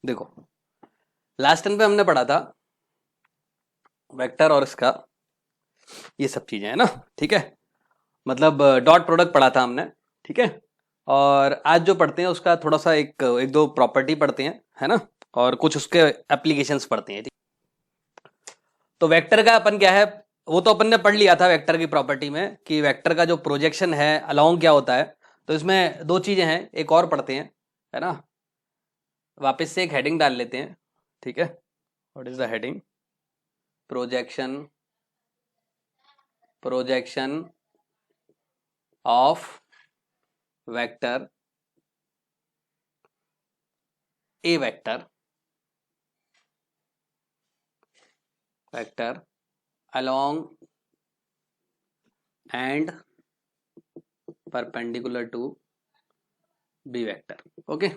देखो, last time पे हमने पढ़ा था वेक्टर और इसका ये सब चीजें है ना। ठीक है, मतलब डॉट प्रोडक्ट पढ़ा था हमने। ठीक है, और आज जो पढ़ते हैं उसका थोड़ा सा एक एक दो प्रॉपर्टी पढ़ते हैं, है ना, और कुछ उसके एप्लीकेशंस पढ़ते हैं। ठीक, तो वेक्टर का अपन क्या है, वो तो अपन ने पढ़ लिया था वेक्टर की प्रॉपर्टी में कि वेक्टर का जो प्रोजेक्शन है अलोंग क्या होता है। तो इसमें दो चीजें हैं, एक और पढ़ते हैं, है ना। वापस से एक हेडिंग डाल लेते हैं। ठीक है, what is the heading? Projection, projection of vector, A vector, vector along and perpendicular to b vector. Okay,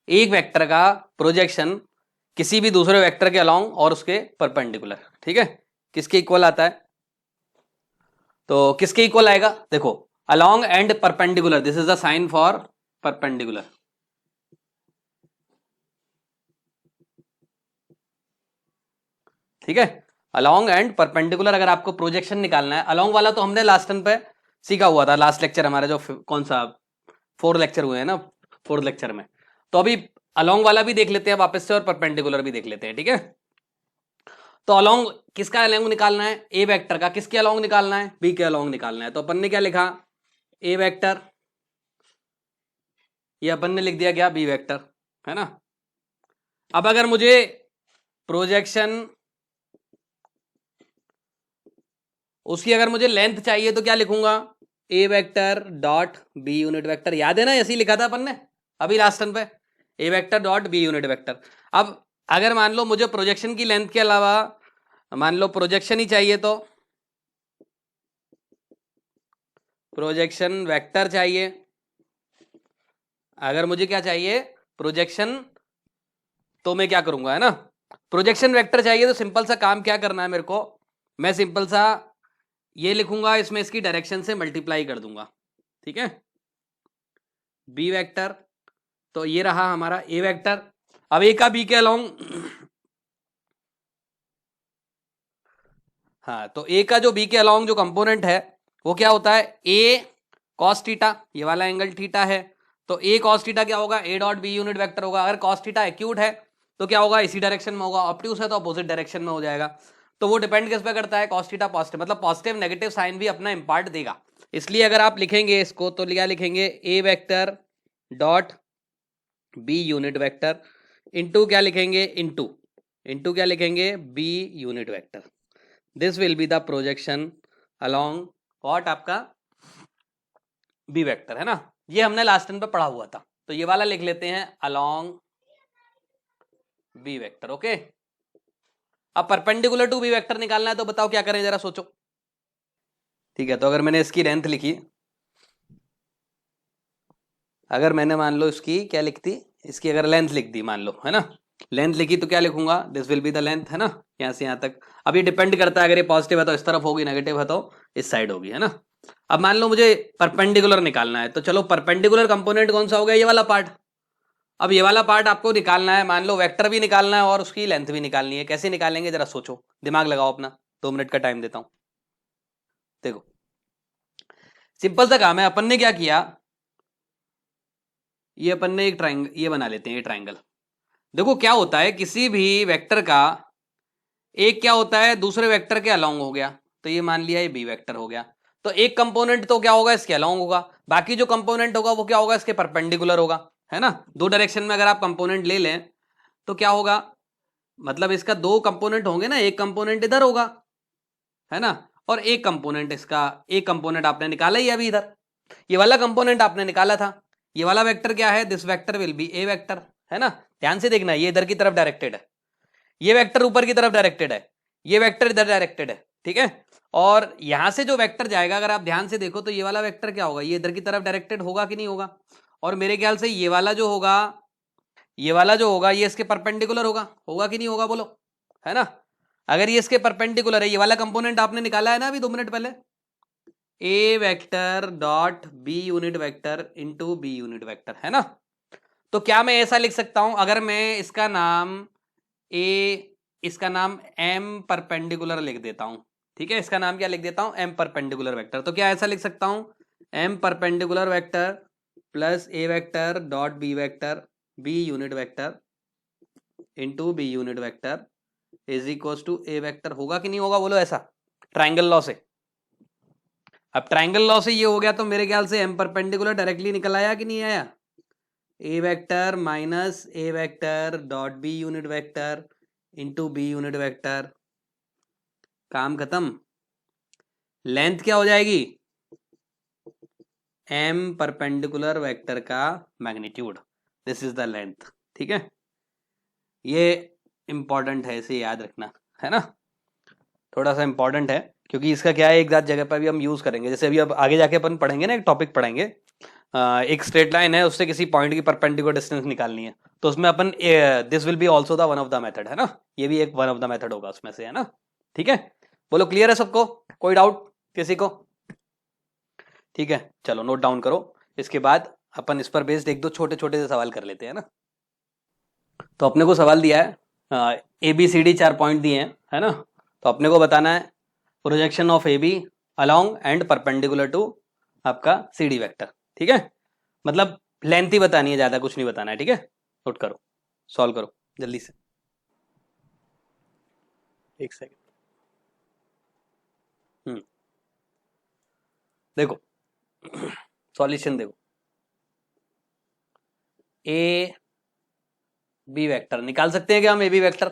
एक वेक्टर का प्रोजेक्शन किसी भी दूसरे वेक्टर के अलोंग और उसके परपेंडिकुलर। ठीक है, किसके इक्वल आता है? तो किसके इक्वल आएगा? देखो, along and perpendicular, this is the sign for perpendicular. ठीक है, अलोंग एंड परपेंडिकुलर अगर आपको प्रोजेक्शन निकालना है, अलोंग वाला तो हमने लास्ट टाइम पे सीखा हुआ था, लास्ट लेक्चर हमारा जो कौन सा 4 लेक्चर हुए हैं ना, 4th लेक्चर में। तो अभी अलोंग वाला भी देख लेते हैं वापस से और परपेंडिकुलर भी देख लेते हैं। ठीक है, तो अलोंग किसका अलोंग निकालना है? ए वेक्टर का। किसके अलोंग निकालना है? बी के अलोंग निकालना है। तो अपन ने क्या लिखा? ए वेक्टर, ये अपन ने लिख दिया क्या? बी वेक्टर, है ना। अब अगर मुझे प्रोजेक्शन उसकी अगर मुझे लेंथ चाहिए तो क्या लिखूंगा? A vector dot B unit vector. याद है ना, ऐसे ही लिखा था अपन ने अभी लास्ट टर्न पे, A vector dot B unit vector. अब अगर मान लो मुझे प्रोजेक्शन की लेंथ के अलावा मान लो प्रोजेक्शन ही चाहिए, तो प्रोजेक्शन वेक्टर चाहिए। अगर मुझे क्या चाहिए? प्रोजेक्शन, तो मैं क्या करूंगा, है ना, प्रोजेक्शन वेक्टर चाहिए। तो सिंपल सा काम क्या करना है मेरे को, मैं सिंपल सा ये लिखूंगा, इसमें इसकी डायरेक्शन से मल्टीप्लाई कर दूंगा। ठीक है, बी वेक्टर, तो ये रहा हमारा ए वेक्टर। अब ए का बी के अलोंग हाँ, तो ए का जो बी के अलोंग जो कंपोनेंट है वो क्या होता है? ए कॉस थीटा, ये वाला एंगल थीटा है। तो ए कॉस थीटा क्या होगा? A dot B unit vector होगा। अगर कॉस थीटा एक्यूट है तो क्या होगा? इसी डायरेक्शन में होगा। ऑब्ट्यूज है तो अपोजिट डायरेक्शन में हो जाएगा। तो वो डिपेंड किस पे करता है? कॉस थीटा पॉजिटिव, मतलब पॉजिटिव नेगेटिव साइन भी अपना इंपार्ट देगा। इसलिए अगर आप लिखेंगे इसको तो क्या लिखेंगे? A vector dot B unit vector into क्या लिखेंगे? इंटू इंटू क्या लिखेंगे? B unit vector. This will be the projection along what, आपका बी वेक्टर, है ना। ये हमने लास्ट टाइम पे पढ़ा हुआ था। तो ये वाला लिख लेते हैं अलोंग बी वेक्टर। ओके, अब परपेंडिकुलर टू बी वेक्टर निकालना है, तो बताओ क्या करें, जरा सोचो। ठीक है, तो अगर मैंने इसकी लेंथ लिखी, अगर मैंने मान लो इसकी क्या लिखती, इसकी अगर लेंथ लिख दी मान लो, है ना, लेंथ लिखी तो क्या लिखूंगा? This will be the length, है ना, यहां से यहां तक। अब ये डिपेंड करता है, अगर ये पॉजिटिव है तो इस तरफ होगी, नेगेटिव है तो इस साइड होगी, है ना। अब मान लो मुझे परपेंडिकुलर निकालना है, तो चलो परपेंडिकुलर कंपोनेंट कौन सा होगा? ये वाला पार्ट। अब ये वाला पार्ट आपको निकालना है, मान लो वेक्टर भी निकालना है और उसकी लेंथ भी निकालनी है। कैसे निकालेंगे जरा सोचो, दिमाग लगाओ अपना, 2 मिनट का टाइम देता हूं। देखो, सिंपल सा काम है। अपन ने क्या किया, ये अपन ने एक ट्राइंगल ये बना लेते हैं, ये ट्राइंगल। देखो क्या होता है, किसी भी वेक्टर का एक क्या होता है? दूसरे वेक्टर के अलोंग हो गया। तो ये मान लिया ये बी वेक्टर हो गया। तो एक कंपोनेंट तो क्या होगा? इसके अलोंग होगा। बाकी जो कंपोनेंट होगा वो क्या होगा? इसके परपेंडिकुलर होगा, है ना। दो डायरेक्शन में अगर आप कंपोनेंट ले लें तो क्या होगा, मतलब इसका दो कंपोनेंट होंगे ना, एक कंपोनेंट इधर होगा, है ना, और एक कंपोनेंट इसका, एक कंपोनेंट आपने निकाला ही अभी इधर, ये वाला कंपोनेंट आपने निकाला था। ये वाला वेक्टर क्या है? This vector will B A vector, है ना। ध्यान से देखना, ये इधर की तरफ डायरेक्टेड है, ये वेक्टर ऊपर की तरफ डायरेक्टेड है, ये वेक्टर इधर डायरेक्टेड है। ठीक है, और यहां से जो वेक्टर जाएगा, अगर आप ध्यान से देखो तो ये वाला वेक्टर क्या होगा? ये इधर की तरफ डायरेक्टेड होगा कि नहीं होगा? और मेरे ख्याल से ये वाला जो होगा, ये वाला जो होगा ये इसके परपेंडिकुलर होगा, होगा कि नहीं होगा बोलो, है ना। अगर ये इसके परपेंडिकुलर है, ये वाला कंपोनेंट आपने निकाला है ना अभी 2 मिनट पहले, A vector dot B unit vector into B unit vector, है ना। तो क्या मैं ऐसा लिख सकता हूं, अगर मैं इसका नाम इसका नाम एम परपेंडिकुलर लिख देता हूं, ठीक है, इसका नाम क्या लिख देता हूं, एम परपेंडिकुलर वेक्टर, तो क्या ऐसा लिख सकता हूं, M perpendicular vector plus A vector dot B vector, B unit vector into B unit vector is equal to A vector, होगा कि नहीं होगा, बोलो ऐसा, ट्राइंगल लॉ से। अब ट्राइंगल लॉ से ये हो गया, तो मेरे ख्याल से एम परपेंडिकुलर डायरेक्टली निकल आया कि नहीं आया, A vector minus A vector dot B unit vector into B unit vector, काम खत्म। लेंथ क्या हो जाएगी, एम परपेंडिकुलर वेक्टर का magnitude, this is the length, ठीक है, ये इंपॉर्टेंट है, इसे याद रखना है ना, थोड़ा सा इंपॉर्टेंट है, क्योंकि इसका क्या है, एक आध जगह पर भी हम यूज करेंगे, जैसे अभी अब आगे जाके अपन पढ़ेंगे ना, एक टॉपिक पढ़ेंगे, एक स्ट्रेट लाइन है, उससे किसी पॉइंट की परपेंडिकुलर डिस्टेंस निकालनी है, तो उसमें अपन this will be also the one of the method, है ना, ये भी एक वन ऑफ द मेथड होगा उसमें से, है ना, ठीक है, बोलो क्लियर है सबको, कोई डाउट किसी को, ठीक है, चलो नोट डाउन करो, इसके बाद अपन इस पर बेस्ड एक दो छोटे छोटे से सवाल कर लेते हैं ना। तो अपने को सवाल दिया है A B C D, 4 point दिए हैं, है ना, तो अपने को बताना है projection of A B along and perpendicular to आपका सी डी वेक्टर, ठीक है, मतलब लेंथ ही बतानी है, ज्यादा कुछ नहीं बताना है, ठीक है, नोट करो, सॉल्व करो जल्दी से, एक सेकेंड, देखो सॉल्यूशन देखो, ए बी वेक्टर निकाल सकते हैं क्या हम, ए बी वेक्टर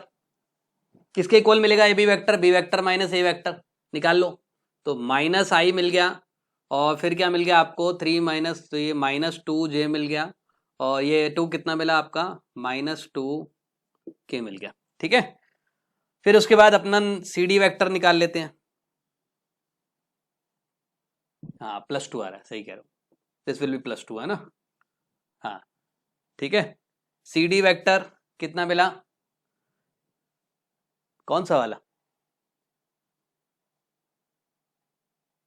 किसके इक्वल मिलेगा, A B vector minus A vector, निकाल लो, तो माइनस आई मिल गया, और फिर क्या मिल गया आपको 3 माइनस, तो ये माइनस 2 जे मिल गया, और ये 2 कितना मिला आपका, -2 के मिल गया, ठीक है, फिर उसके बाद अपना सी डी वेक्टर निकाल लेते हैं, हाँ +2 आ रहा है, सही कह रहे हो, दिस विल बी +2, है ना, हाँ ठीक है, सी डी वेक्टर कितना मिला, कौन सा वाला,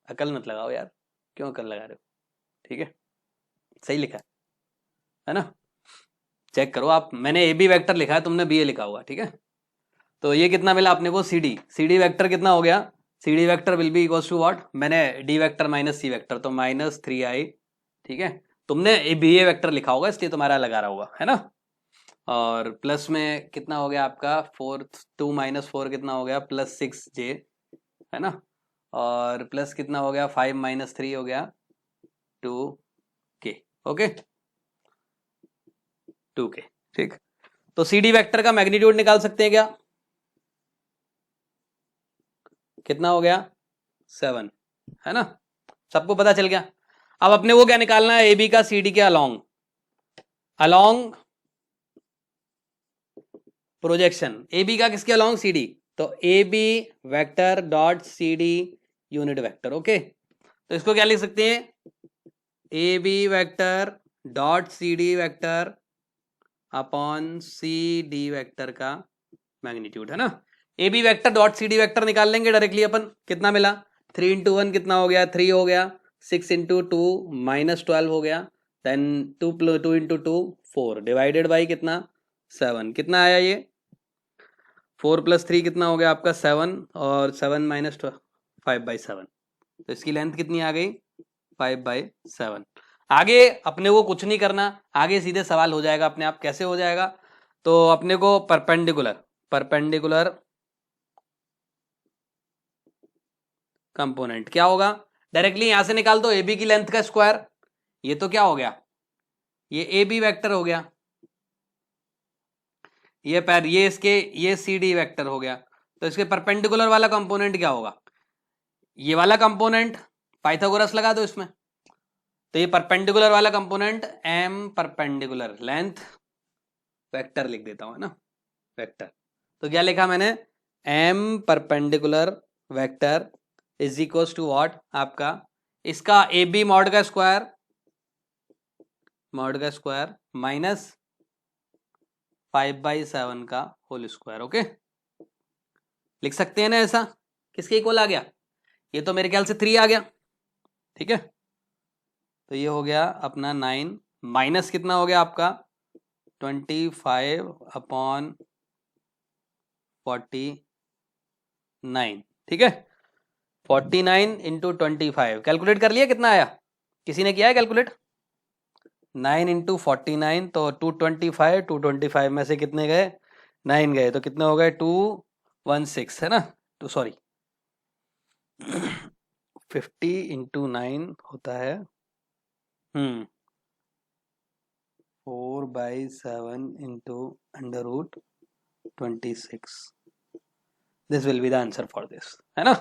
अकल मत लगाओ यार, क्यों अकल लगा रहे हो, ठीक है, सही लिखा है ना, चेक करो आप, मैंने ए बी वेक्टर लिखा है, तुमने बी ए लिखा हुआ, ठीक है, तो ये कितना मिला अपने को, सी डी वेक्टर कितना हो गया, C D vector will be equals to what, मैंने D vector minus C vector, तो -3i, ठीक है, तुमने बी ए वेक्टर लिखा होगा इसलिए तुम्हारा लगा रहा होगा, है ना, और प्लस में कितना हो गया आपका 2 - 4 कितना हो गया, +6j, है ना, और प्लस कितना हो गया 5 - 3 हो गया 2k, ओके 2k, ठीक, तो सी डी वेक्टर का मैग्नीट्यूड निकाल सकते हैं क्या, कितना हो गया 7, है ना, सबको पता चल गया, अब अपने वो क्या निकालना है, ए बी का सी डी के अलोंग प्रोजेक्शन, ए बी का किसके अलोंग सी डी, तो A B vector dot C D unit vector, okay, तो इसको क्या लिख सकते हैं, A B vector dot C D vector upon C D vector का मैग्नीट्यूड, है ना, A B vector dot C D vector निकाल लेंगे डायरेक्टली अपन, कितना मिला 3 × 1 कितना हो गया 3 हो गया, 6 × 2 -12 हो गया, देन 2 × 2 4 डिवाइडेड बाई कितना 7, कितना आया ये 4 + 3 कितना हो गया आपका 7, और 7 - 5/7, तो इसकी लेंथ कितनी आ गई 5/7, आगे अपने को कुछ नहीं करना, आगे सीधे सवाल हो जाएगा अपने आप, कैसे हो जाएगा, तो अपने को परपेंडिकुलर कंपोनेंट क्या होगा, डायरेक्टली यहां से निकाल दो, ए बी की लेंथ का स्क्वायर, ये तो क्या हो गया, ये ए बी वेक्टर हो गया, ये सी डी वेक्टर हो गया, तो इसके परपेंडिकुलर वाला कंपोनेंट क्या होगा, ये वाला कंपोनेंट, पाइथागोरस लगा दो इसमें, तो ये परपेंडिकुलर वाला component M perpendicular length vector लिख देता हूं, है ना, वेक्टर, तो क्या लिखा मैंने, M perpendicular vector is equal to what आपका, इसका ए बी मॉड का स्क्वायर माइनस 5/7 का होल स्क्वायर, ओके, लिख सकते हैं ना ऐसा, किसके इक्वल आ गया, ये तो मेरे ख्याल से 3 आ गया, ठीक है, तो ये हो गया अपना 9 माइनस कितना हो गया आपका 25/49, ठीक है। 49 इंटू 25 कैलकुलेट कर लिया कितना आया, किसी ने किया है कैलकुलेट? 9 इंटू 49 तो 225, 225 में से कितने गए, 9 गए, तो कितने हो गए 216 है ना, तो सॉरी 50 इंटू 9 होता है 4/7 into √26, this will be the answer for this, है ना।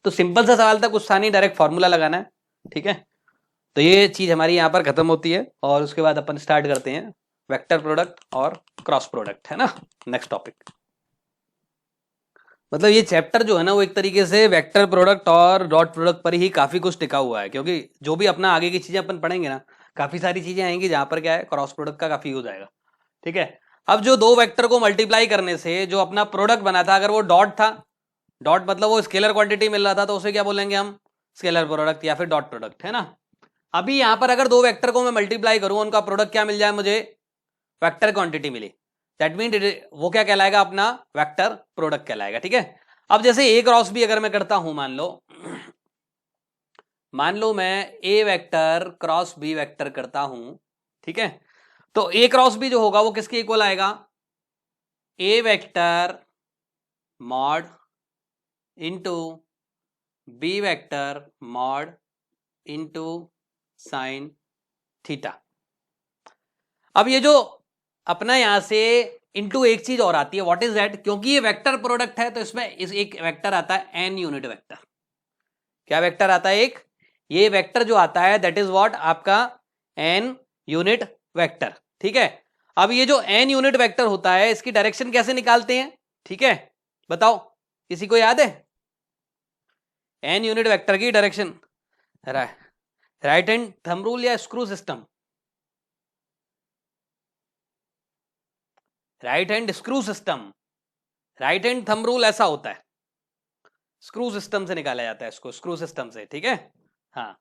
तो सिंपल सा सवाल था, कुछ था नहीं, डायरेक्ट फॉर्मूला लगाना है, ठीक है। तो ये चीज हमारी यहाँ पर खत्म होती है और उसके बाद अपन स्टार्ट करते हैं वेक्टर प्रोडक्ट और क्रॉस प्रोडक्ट, है ना, नेक्स्ट टॉपिक। मतलब ये चैप्टर जो है ना वो एक तरीके से वेक्टर प्रोडक्ट और डॉट प्रोडक्ट पर ही काफी कुछ टिका हुआ है, क्योंकि जो भी अपना आगे की चीजें अपन पढ़ेंगे ना, काफी सारी चीजें आएंगी जहां पर क्या है क्रॉस प्रोडक्ट का काफी यूज आएगा, ठीक है। अब जो दो वेक्टर को मल्टीप्लाई करने से जो अपना प्रोडक्ट बना था, अगर वो डॉट था, डॉट मतलब वो स्केलर क्वांटिटी मिल रहा था, तो उसे क्या बोलेंगे हम, स्केलर प्रोडक्ट या फिर डॉट प्रोडक्ट, है ना। अभी यहां पर अगर दो वेक्टर को मैं मल्टीप्लाई करूं, उनका प्रोडक्ट क्या मिल जाए मुझे, वेक्टर क्वांटिटी मिली, दैट मीन वो क्या कहलाएगा, अपना वेक्टर प्रोडक्ट कहलाएगा, ठीक है। अब जैसे ए क्रॉस बी अगर मैं करता हूं, मान लो मैं ए वेक्टर क्रॉस बी वेक्टर करता हूं, ठीक है। तो ए क्रॉस बी जो होगा वो किसके इक्वल आएगा, A vector mod into B vector mod into sine theta. अब ये जो अपना यहां से इंटू एक चीज और आती है, व्हाट इज दैट, क्योंकि ये वेक्टर प्रोडक्ट है तो इसमें इस एक वेक्टर आता है एन यूनिट वेक्टर। क्या वेक्टर आता है एक, ये वेक्टर जो आता है दैट इज व्हाट, आपका एन यूनिट वेक्टर, ठीक है। अब ये जो एन यूनिट वेक्टर होता है इसकी डायरेक्शन कैसे निकालते हैं, ठीक है, बताओ, किसी को याद है एन यूनिट वेक्टर की direction, right hand thumb rule या screw system, right hand screw system, right hand thumb rule ऐसा होता है, स्क्रू सिस्टम से निकाला जाता है इसको, स्क्रू सिस्टम से, ठीक है। हाँ,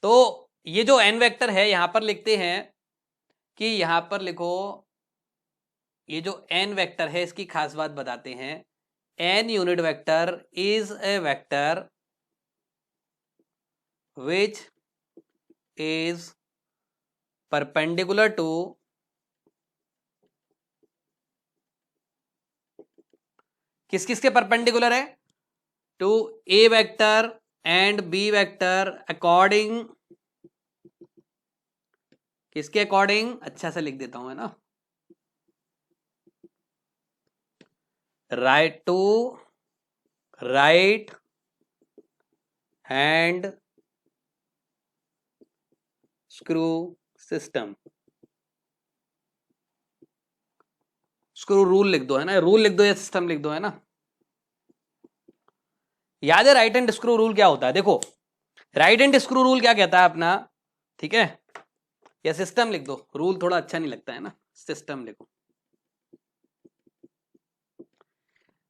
तो ये जो एन वेक्टर है यहां पर लिखते हैं कि यहां पर लिखो, ये जो एन वेक्टर है इसकी खास बात बताते हैं, N unit vector is a vector which is perpendicular to किस किस के परपेंडिकुलर है, to A vector and B vector according, किसके अकॉर्डिंग, अच्छा से लिख देता हूं है ना, right to right hand screw system, screw rule लिख दो है ना, रूल लिख दो या सिस्टम लिख दो है ना, याद है राइट हैंड स्क्रू रूल क्या होता है, देखो राइट हैंड स्क्रू रूल क्या कहता है अपना, ठीक है, या सिस्टम लिख दो, रूल थोड़ा अच्छा नहीं लगता है ना, सिस्टम लिखो।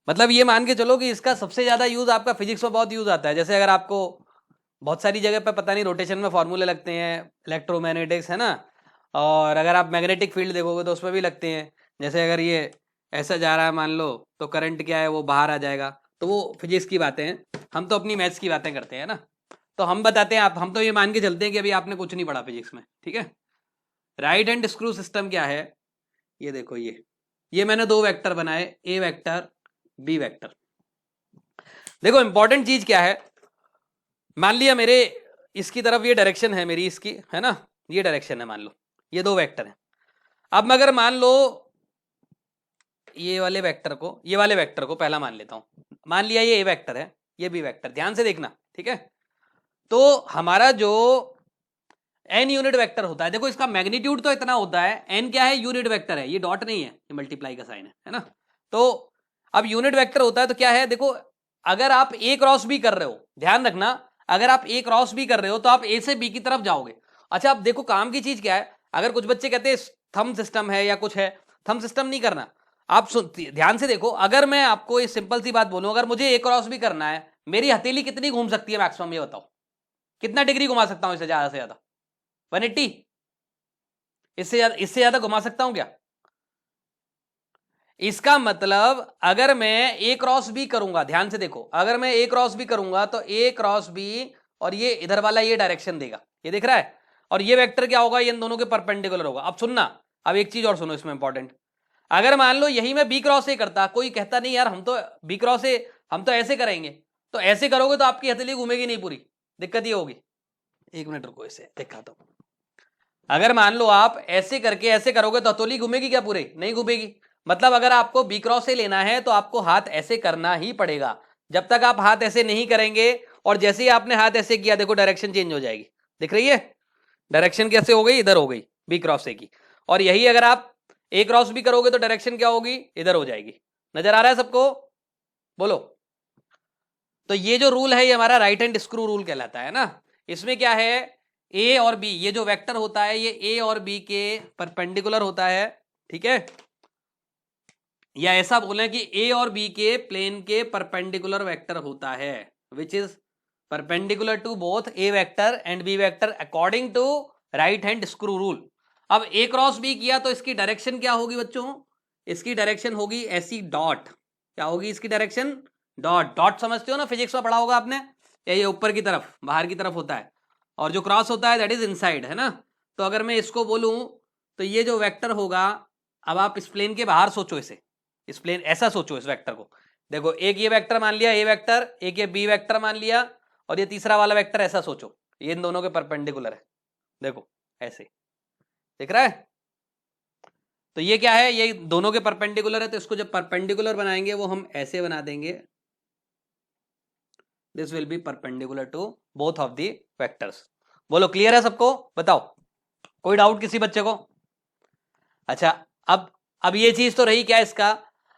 मतलब ये मान के चलो कि इसका सबसे ज्यादा यूज आपका फिजिक्स में बहुत यूज आता है, जैसे अगर आपको बहुत सारी जगह पे पता नहीं रोटेशन में फॉर्मूले लगते हैं, इलेक्ट्रोमैग्नेटिक्स है ना, और अगर आप मैग्नेटिक फील्ड देखोगे तो उसमें भी लगते हैं, जैसे अगर ये ऐसा जा रहा है मान लो तो करंट क्या है वो बाहर आ जाएगा, तो वो फिजिक्स की बातें हैं, हम तो अपनी मैथ्स की बातें करते हैं ना, तो हम बताते हैं, आप हम तो ये मान के चलते हैं कि अभी आपने कुछ नहीं पढ़ा फिजिक्स में, ठीक है। राइट हैंड स्क्रू सिस्टम क्या है, ये देखो, ये मैंने दो वेक्टर बनाए, ए वेक्टर बी वेक्टर। देखो इंपॉर्टेंट चीज क्या है, मान लिया मेरे इसकी तरफ ये डायरेक्शन है मेरी, इसकी है ना, ये डायरेक्शन है, मान लो ये दो वेक्टर हैं। अब मैं अगर मान लो ये वाले वेक्टर को पहला मान लेता हूं, मान लिया ये ए वेक्टर है, ये बी वेक्टर, ध्यान से देखना, ठीक है। तो हमारा जो एन यूनिट वेक्टर होता है, देखो इसका मैग्नीट्यूड तो इतना होता है, एन क्या है, यूनिट वेक्टर है, ये डॉट नहीं है, ये मल्टीप्लाई का साइन है ना। तो अब यूनिट वेक्टर होता है तो क्या है, देखो अगर आप ए क्रॉस बी कर रहे हो, ध्यान रखना, अगर आप ए क्रॉस बी कर रहे हो तो आप ए से बी की तरफ जाओगे। अच्छा अब देखो काम की चीज क्या है, अगर कुछ बच्चे कहते हैं थंब सिस्टम है या कुछ है, थंब सिस्टम नहीं करना, आप ध्यान से देखो, अगर मैं आपको ये सिंपल सी बात बोलूं, अगर मुझे ए क्रॉस बी करना है, मेरी हथेली कितनी घूम सकती है मैक्सिमम, ये बताओ, कितना डिग्री घुमा सकता हूं इसे ज्यादा से ज्यादा, 180, इससे ज्यादा घुमा सकता हूं क्या? इसका मतलब अगर मैं ए क्रॉस बी करूंगा, ध्यान से देखो, अगर मैं ए क्रॉस बी करूंगा तो ए क्रॉस बी और ये इधर वाला ये डायरेक्शन देगा, ये दिख रहा है, और ये वेक्टर क्या होगा, ये इन दोनों के परपेंडिकुलर होगा। अब सुनना, अब एक चीज और सुनो इसमें इंपॉर्टेंट, अगर मान लो यही मैं बी क्रॉस ए करता, कोई कहता नहीं यार हम तो बी क्रॉस ए हम तो ऐसे करेंगे, तो ऐसे करोगे तो आपकी हथेली घूमेगी नहीं पूरी, दिक्कत ये होगी। एक मिनट रुको, इसे दिखाता हूं। अगर मान लो आप ऐसे करके ऐसे करोगे तो हथेली घूमेगी क्या पूरे? नहीं घूमेगी। मतलब अगर आपको बी क्रॉस से लेना है तो आपको हाथ ऐसे करना ही पड़ेगा। जब तक आप हाथ ऐसे नहीं करेंगे, और जैसे ही आपने हाथ ऐसे किया देखो डायरेक्शन चेंज हो जाएगी, दिख रही है डायरेक्शन कैसे हो गई, इधर हो गई बी क्रॉस ए की। और यही अगर आप ए क्रॉस बी करोगे तो डायरेक्शन क्या होगी, इधर हो जाएगी। नजर आ रहा है सबको? बोलो। तो ये जो रूल है ये हमारा राइट हैंड स्क्रू रूल कहलाता है ना। इसमें क्या है, ए और बी, ये जो वेक्टर होता है ये ए और बी के परपेंडिकुलर होता है, ठीक है, या ऐसा बोलें कि ए और बी के प्लेन के परपेंडिकुलर वेक्टर होता है, which is perpendicular to both A vector and B vector according to right hand screw rule. अब ए क्रॉस बी किया तो इसकी डायरेक्शन क्या होगी बच्चों, इसकी डायरेक्शन होगी ऐसी डॉट, क्या होगी इसकी डायरेक्शन, डॉट। डॉट समझते हो ना, फिजिक्स में पढ़ा होगा आपने, ये ऊपर की तरफ बाहर की तरफ होता है, और जो क्रॉस होता है दैट इज इनसाइड, है ना। तो अगर मैं इसको बोलूं तो ये जो वेक्टर होगा, अब आप इस प्लेन के बाहर सोचो इसे, इस प्लेन ऐसा सोचो इस वेक्टर को, देखो एक ये वेक्टर मान लिया ए वेक्टर, एक ये बी वेक्टर मान लिया, और ये तीसरा वाला वेक्टर ऐसा सोचो, ये इन दोनों के परपेंडिकुलर है, देखो ऐसे दिख रहा है। तो ये क्या है, ये दोनों के परपेंडिकुलर है, तो इसको जब परपेंडिकुलर बनाएंगे वो हम ऐसे बना देंगे, this will be perpendicular to both of the vectors. बोलो क्लियर है सबको? बताओ, कोई डाउट किसी बच्चे को? अच्छा, अब ये चीज तो रही क्या इसका,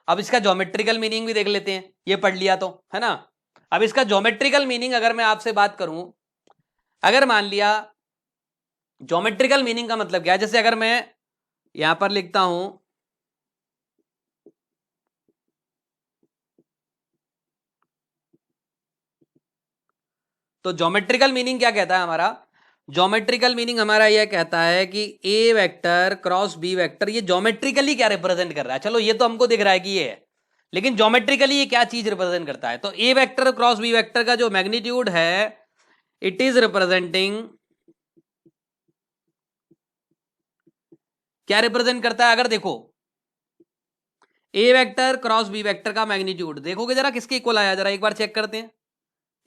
अब इसका ज्योमेट्रिकल मीनिंग भी देख लेते हैं, ये पढ़ लिया तो, है ना। अब इसका ज्योमेट्रिकल मीनिंग अगर मैं आपसे बात करूं, अगर मान लिया ज्योमेट्रिकल मीनिंग का मतलब क्या है, जैसे अगर मैं यहां पर लिखता हूं, तो ज्योमेट्रिकल मीनिंग क्या कहता है हमारा, ज्योमेट्रिकल मीनिंग हमारा यह कहता है कि ए वेक्टर क्रॉस बी वेक्टर ये ज्योमेट्रिकली क्या रिप्रेजेंट कर रहा है, चलो ये तो हमको दिख रहा है कि ये है, लेकिन ज्योमेट्रिकली ये क्या चीज रिप्रेजेंट करता है। तो ए वेक्टर क्रॉस बी वेक्टर का जो मैग्नीट्यूड है, इट इज रिप्रेजेंटिंग, क्या रिप्रेजेंट करता है, अगर देखो ए वेक्टर क्रॉस बी वेक्टर का मैग्नीट्यूड देखोगे जरा किसके इक्वल आया, जरा एक बार चेक करते हैं,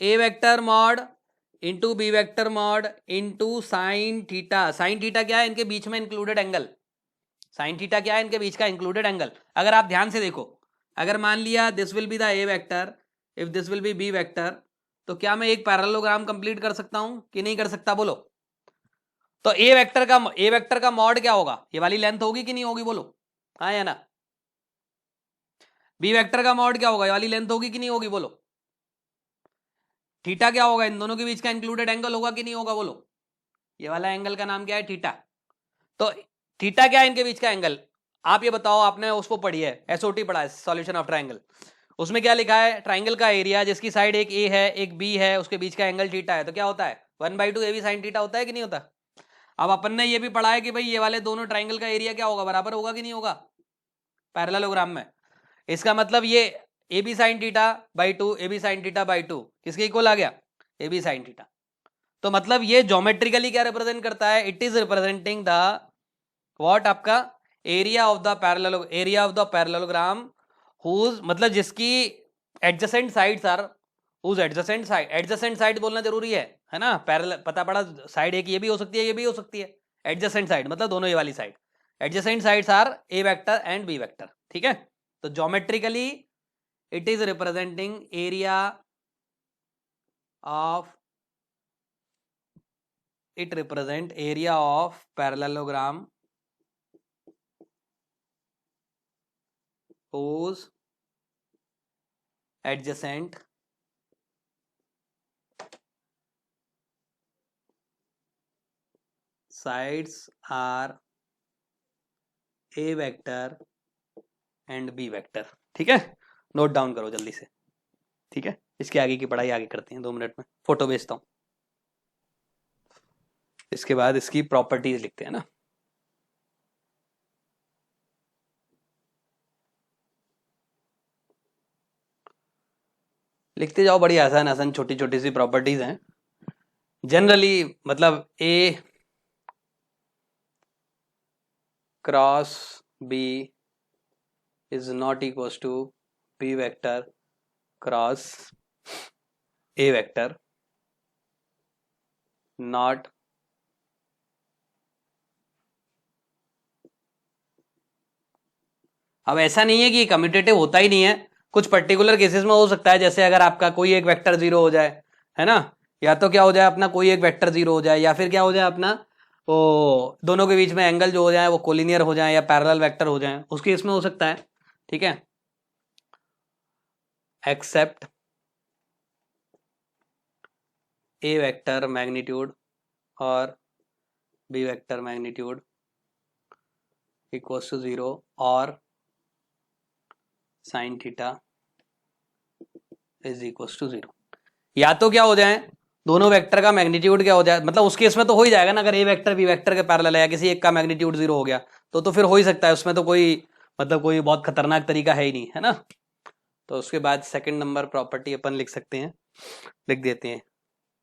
A vector mod into B vector mod into sine theta. Sine theta क्या है, इनके बीच में इंक्लूडेड एंगल, साइन थीटा क्या है, इनके बीच का इंक्लूडेड एंगल। अगर आप ध्यान से देखो, अगर मान लिया this will be the A vector, if this will be B vector, तो क्या मैं एक पैरेललोग्राम कंप्लीट कर सकता हूं कि नहीं कर सकता, बोलो। तो ए वेक्टर का मॉड क्या होगा, ये वाली लेंथ होगी कि नहीं होगी, बोलो हाँ या ना। बी वेक्टर का मॉड क्या होगा, ये वाली लेंथ होगी कि नहीं होगी, बोलो। थीटा क्या होगा, इन दोनों के बीच का इंक्लूडेड एंगल होगा कि नहीं होगा, बोलो। ये वाला एंगल का नाम क्या है, थीटा। तो थीटा क्या है, इनके बीच का एंगल। आप ये बताओ, आपने उसको पढ़ी है, एसओटी पढ़ा है, सॉल्यूशन ऑफ ट्राइंगल, उसमें क्या लिखा है, ट्राइंगल का एरिया जिसकी साइड एक ए है एक बी है, उसके बीच का एंगल थीटा है, तो क्या होता है 1/2 ए बी साइन थीटा होता है कि नहीं होता। अब अपन ने ये भी पढ़ा है कि भाई ये वाले दोनों ट्राइंगल का एरिया क्या होगा, बराबर होगा कि नहीं होगा पैरेललोग्राम में। इसका मतलब ये A B sine theta by two, A B sine theta by two किसके इक्वल आ गया, ए बी साइन थीटा। तो मतलब ये ज्योमेट्रिकली क्या रिप्रेजेंट करता है, it is representing the what, आपका area of the parallelogram whose, मतलब जिसकी adjacent sides are, whose adjacent side बोलना जरूरी है ना, पैरेलल पता पड़ा, साइड एक ये भी हो सकती है ये भी हो सकती है, एडजेसेंट साइड मतलब दोनों ये वाली side, adjacent sides are A vector and B vector, ठीक है। तो geometrically it is representing area of, it represent area of parallelogram whose adjacent sides are a vector and b vector, ठीक है। Note down करो जल्दी से, ठीक है, इसके आगे की पढ़ाई आगे करते हैं, 2 मिनट में फोटो भेजता हूं, इसके बाद इसकी प्रॉपर्टीज लिखते हैं ना। लिखते जाओ, बड़ी आसान आसान छोटी छोटी सी प्रॉपर्टीज हैं जनरली। मतलब A cross B is not equal to B vector cross A vector, not अब ऐसा नहीं है कि कम्यूटेटिव होता ही नहीं है, कुछ पर्टिकुलर केसेस में हो सकता है। जैसे अगर आपका कोई एक वेक्टर जीरो हो जाए, है ना, या तो क्या हो जाए अपना कोई एक वेक्टर जीरो हो जाए, या फिर क्या हो जाए अपना वो दोनों के बीच में एंगल जो हो जाए वो कोलिनियर हो जाए या पैरेलल वेक्टर हो जाए, उस केस में हो सकता है। ठीक है, एक्सेप्ट ए वेक्टर मैग्नीट्यूड और B vector magnitude equals to 0 और sine theta is equals to 0। या तो क्या हो जाए दोनों वेक्टर का मैग्नीट्यूड क्या हो जाए, मतलब उस केस में तो हो ही जाएगा ना, अगर ए वेक्टर बी वेक्टर के पैरेलल है या किसी एक का मैग्नीट्यूड 0 हो गया तो फिर हो ही सकता है, उसमें तो कोई मतलब कोई बहुत खतरनाक तरीका है ही नहीं, है ना। तो उसके बाद सेकंड नंबर प्रॉपर्टी अपन लिख सकते हैं, लिख देते हैं।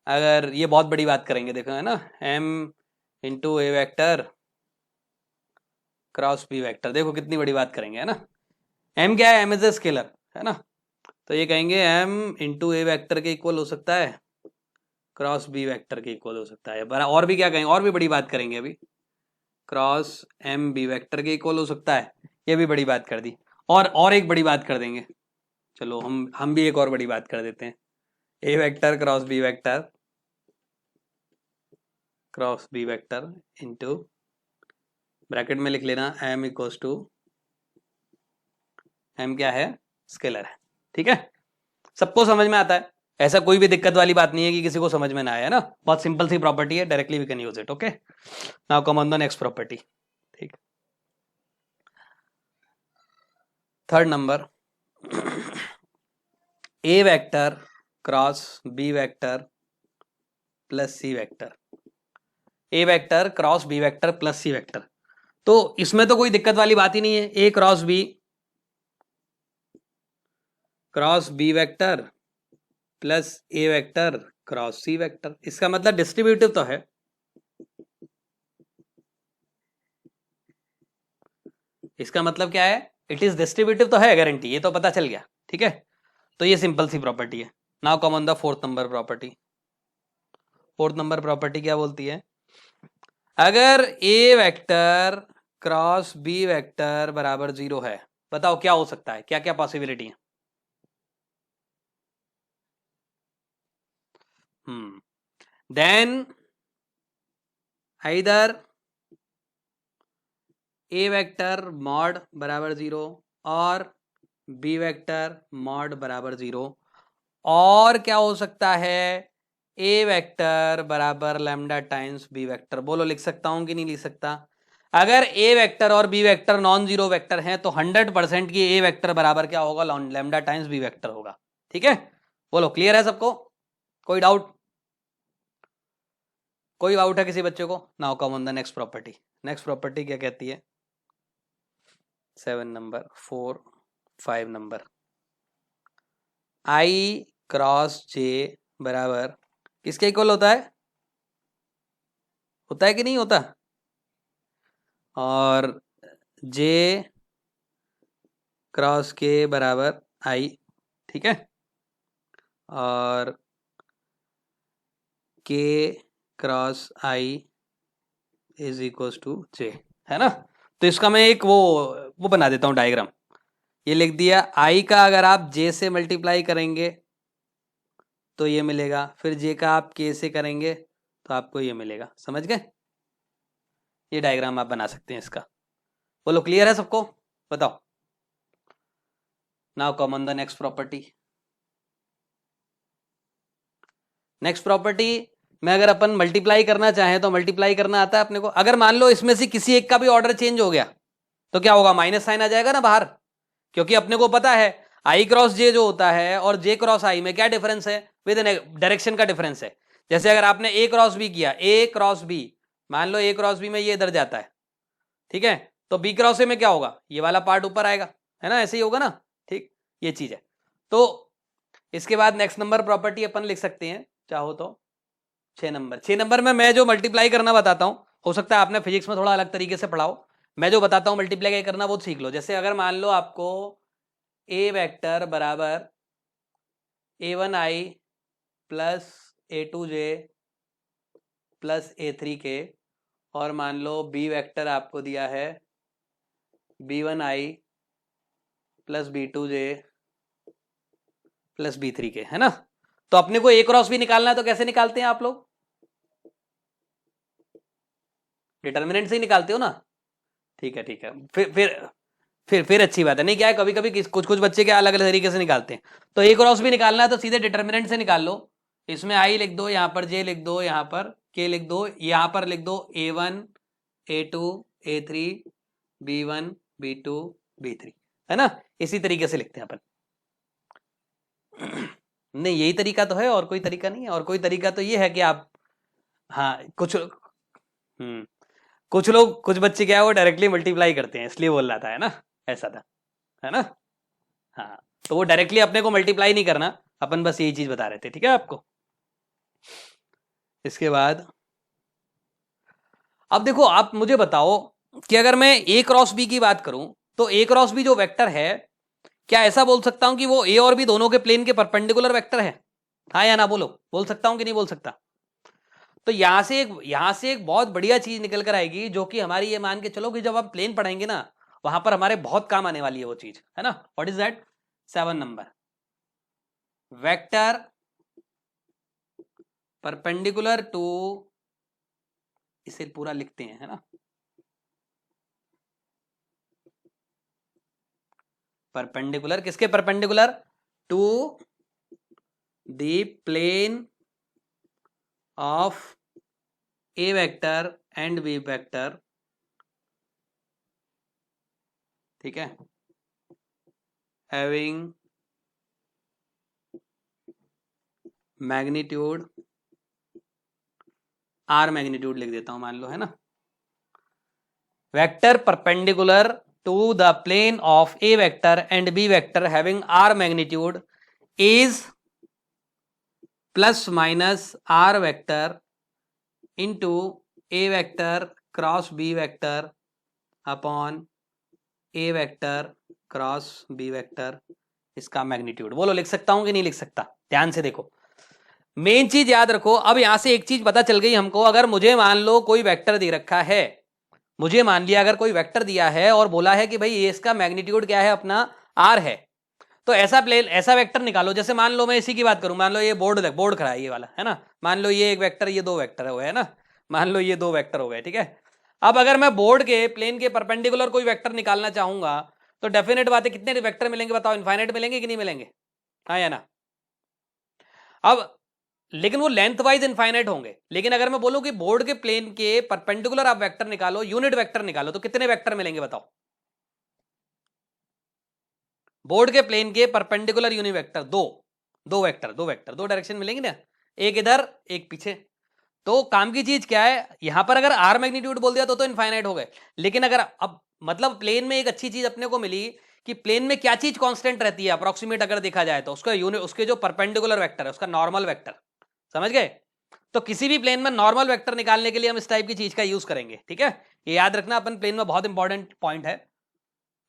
अगर ये बहुत बड़ी बात करेंगे, देखो है ना, m इंटू ए वैक्टर क्रॉस बी वैक्टर, देखो कितनी बड़ी बात करेंगे, है ना। m क्या है, m इज ए स्केलर, है ना। तो ये कहेंगे m इंटू ए वैक्टर के इक्वल हो सकता है, क्रॉस बी वैक्टर के इक्वल हो सकता है। बड़ा और भी क्या कहेंगे, और भी बड़ी बात करेंगे अभी, क्रॉस m बी वैक्टर के इक्वल हो सकता है, ये भी बड़ी बात कर दी। और एक बड़ी बात कर देंगे, चलो हम भी एक और बड़ी बात कर देते हैं, A vector cross B vector cross B vector into bracket में लिख लेना m इक्वल्स टू, m क्या है, स्केलर है। ठीक है, सबको समझ में आता है, ऐसा कोई भी दिक्कत वाली बात नहीं है कि किसी को समझ में ना आए, है ना। बहुत सिंपल सी प्रॉपर्टी है, directly we can use it. Okay, now come on the next property. ठीक, third number, A vector cross B vector plus C vector, A vector cross B vector plus C vector. तो इसमें तो कोई दिक्कत वाली बात ही नहीं है, ए cross B vector plus A vector cross C vector, इसका मतलब डिस्ट्रीब्यूटिव तो है। इसका मतलब क्या है, इट इज डिस्ट्रीब्यूटिव तो है, गारंटी, ये तो पता चल गया। ठीक है, तो ये सिंपल सी प्रॉपर्टी है। Now come on the fourth number property. Fourth number property क्या बोलती है, अगर A vector cross B vector बराबर 0 है, बताओ क्या हो सकता है, क्या क्या पॉसिबिलिटी है। देन आइदर ए वेक्टर मॉड बराबर 0 और बी वेक्टर मॉड बराबर 0, और क्या हो सकता है, ए वेक्टर बराबर लैम्डा टाइम्स बी वेक्टर। बोलो लिख सकता हूं कि नहीं लिख सकता। अगर ए वेक्टर और B vector non zero vector हैं तो 100% की ए वेक्टर बराबर क्या होगा, लैम्डा टाइम्स बी वेक्टर होगा। ठीक है, बोलो क्लियर है सबको, कोई डाउट, कोई डाउट है किसी बच्चे को। Now come on the next property. Next property क्या कहती है, 7 नंबर 4 5 नंबर, आई क्रॉस जे बराबर किसके इक्वल होता है, होता है कि नहीं होता, और जे क्रॉस के बराबर आई। ठीक है, और K cross I is equals to J, है ना। तो इसका मैं एक वो बना देता हूँ डायग्राम, ये लिख दिया, आई का अगर आप जे से मल्टीप्लाई करेंगे तो ये मिलेगा, फिर जे का आप के से करेंगे तो आपको ये मिलेगा, समझ गए। ये डायग्राम आप बना सकते हैं इसका। बोलो क्लियर है सबको, बताओ। Now come on the next property. Next property में अगर अपन मल्टीप्लाई करना चाहें तो मल्टीप्लाई करना आता है अपने को। अगर मान लो इसमें से किसी एक का भी ऑर्डर चेंज हो गया तो क्या होगा, माइनस साइन आ जाएगा ना बाहर, क्योंकि अपने को पता है आई क्रॉस जे जो होता है और जे क्रॉस आई में क्या डिफरेंस है, विद डायरेक्शन का डिफरेंस है। जैसे अगर आपने ए क्रॉस बी किया, ए क्रॉस बी, मान लो ए क्रॉस बी में ये इधर जाता है, ठीक है, तो बी क्रॉस ए में क्या होगा, ये वाला पार्ट ऊपर आएगा, है ना, ऐसे ही होगा ना। ठीक, ये चीज है। तो इसके बाद नेक्स्ट नंबर प्रॉपर्टी अपन लिख सकते हैं चाहो तो 6 नंबर। 6 नंबर में मैं जो मल्टीप्लाई करना बताता हूं, हो सकता है आपने फिजिक्स में थोड़ा अलग तरीके से पढ़ाओ, मैं जो बताता हूं मल्टीप्लाई करना वो सीख लो। जैसे अगर मान लो आपको ए वेक्टर बराबर a1i plus a2j plus a3k, और मान लो बी वेक्टर आपको दिया है b1i plus b2j plus b3k, है ना। तो अपने को ए क्रॉस बी निकालना है, तो कैसे निकालते हैं आप लोग? डिटर्मिनेंट से ही निकालते हो ना। ठीक है ठीक है, फिर अच्छी बात है। नहीं क्या है, कभी कभी कुछ कुछ बच्चे क्या अलग अलग तरीके से निकालते हैं। तो ए क्रॉस भी निकालना है तो सीधे डिटर्मिनेंट से निकाल लो। इसमें आई लिख दो, यहाँ पर जे लिख दो, यहाँ पर के लिख दो, यहाँ पर लिख दो a1 a2 a3 b1 b2 b3, है ना। इसी तरीके से लिखते हैं अपन। नहीं यही तरीका तो है, और कोई तरीका नहीं है। और कोई तरीका तो ये है कि आप, हाँ कुछ लोग कुछ बच्चे क्या है वो डायरेक्टली मल्टीप्लाई करते हैं, इसलिए बोल रहा था, है ना, ऐसा था, है ना। हाँ तो वो डायरेक्टली अपने को मल्टीप्लाई नहीं करना, अपन बस यही चीज बता रहे थे, ठीक है आपको। इसके बाद अब देखो, आप मुझे बताओ कि अगर मैं ए क्रॉस बी की बात करूं, तो ए क्रॉस बी जो वेक्टर है, क्या ऐसा बोल सकता हूं कि वो ए और बी दोनों के प्लेन के परपेंडिकुलर वेक्टर है? हाँ या ना बोलो, बोल सकता हूं कि नहीं बोल सकता? तो यहां से एक बहुत बढ़िया चीज निकल कर आएगी, जो कि हमारी ये मान के चलो कि जब हम प्लेन पढ़ाएंगे ना, वहां पर हमारे बहुत काम आने वाली है वो चीज, है ना। What is that? 7 number vector perpendicular to, इसे पूरा लिखते हैं, है ना। परपेंडिकुलर किसके perpendicular? To the plane of A vector and B vector, ठीक है, हैविंग मैग्नीट्यूड आर, मैग्नीट्यूड लिख देता हूं मान लो, है ना। Vector perpendicular to the plane of A vector and B vector having R magnitude is plus minus R vector into A vector cross B vector upon A vector cross B vector, इसका magnitude. बोलो लिख सकता हूं कि नहीं लिख सकता? ध्यान से देखो, मेन चीज याद रखो। अब यहां से एक चीज पता चल गई हमको, अगर मुझे मान लो कोई वेक्टर दे रखा है, मुझे मान लिया अगर कोई वेक्टर दिया है और बोला है कि भाई ये इसका मैग्नीट्यूड क्या है अपना, आर है, तो ऐसा प्लेन ऐसा वेक्टर निकालो। जैसे मान लो मैं इसी की बात करूं, मान लो ये बोर्ड बोर्ड खड़ा है ये वाला, है ना। मान लो ये एक वेक्टर, ये दो वेक्टर हो गए, है ना। मान लो ये दो वेक्टर हो गए, ठीक है। अब अगर मैं बोर्ड के प्लेन के परपेंडिकुलर कोई वेक्टर निकालना चाहूंगा, तो डेफिनेट बात है कितने वेक्टर मिलेंगे बताओ? इनफाइनाइट मिलेंगे कि नहीं मिलेंगे? हाँ या ना। अब लेकिन वो लेंथ वाइज इनफाइनाइट होंगे। लेकिन अगर मैं बोलूं कि बोर्ड के प्लेन के परपेंडिकुलर आप वेक्टर निकालो, यूनिट वेक्टर निकालो, तो कितने वेक्टर मिलेंगे बताओ? बोर्ड के प्लेन के परपेंडिकुलर यूनिट वेक्टर दो वेक्टर दो डायरेक्शन मिलेंगे ना, एक इधर एक पीछे। तो काम की चीज क्या है, यहां पर अगर आर मैग्नीट्यूड बोल दिया तो इनफाइनाइट हो गए। लेकिन अगर अब मतलब प्लेन में एक अच्छी चीज अपने को मिली कि प्लेन में क्या चीज कांस्टेंट रहती है अप्रोक्सीमेट अगर देखा जाए तो, उसका यूनिट, उसके जो परपेंडिकुलर वेक्टर है उसका नॉर्मल वेक्टर, समझ गए। तो किसी भी प्लेन में नॉर्मल वेक्टर निकालने के लिए हम इस टाइप की चीज का यूज करेंगे, ठीक है। ये याद रखना, अपन प्लेन में बहुत इंपॉर्टेंट पॉइंट है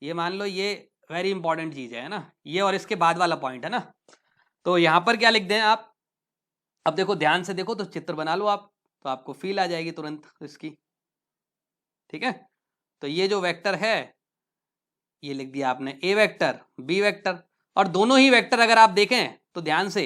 ये, मान लो ये वेरी इंपॉर्टेंट चीज है ना ये, और इसके बाद वाला पॉइंट है ना। तो यहां पर क्या लिख दें आप? अब देखो ध्यान से देखो, तो चित्र बना लो आप, तो आपको फील आ जाएगी तुरंत इसकी, ठीक है। तो ये जो वेक्टर है ये लिख दिया आपने, ए वेक्टर बी वेक्टर, और दोनों ही वेक्टर अगर आप देखें तो ध्यान से,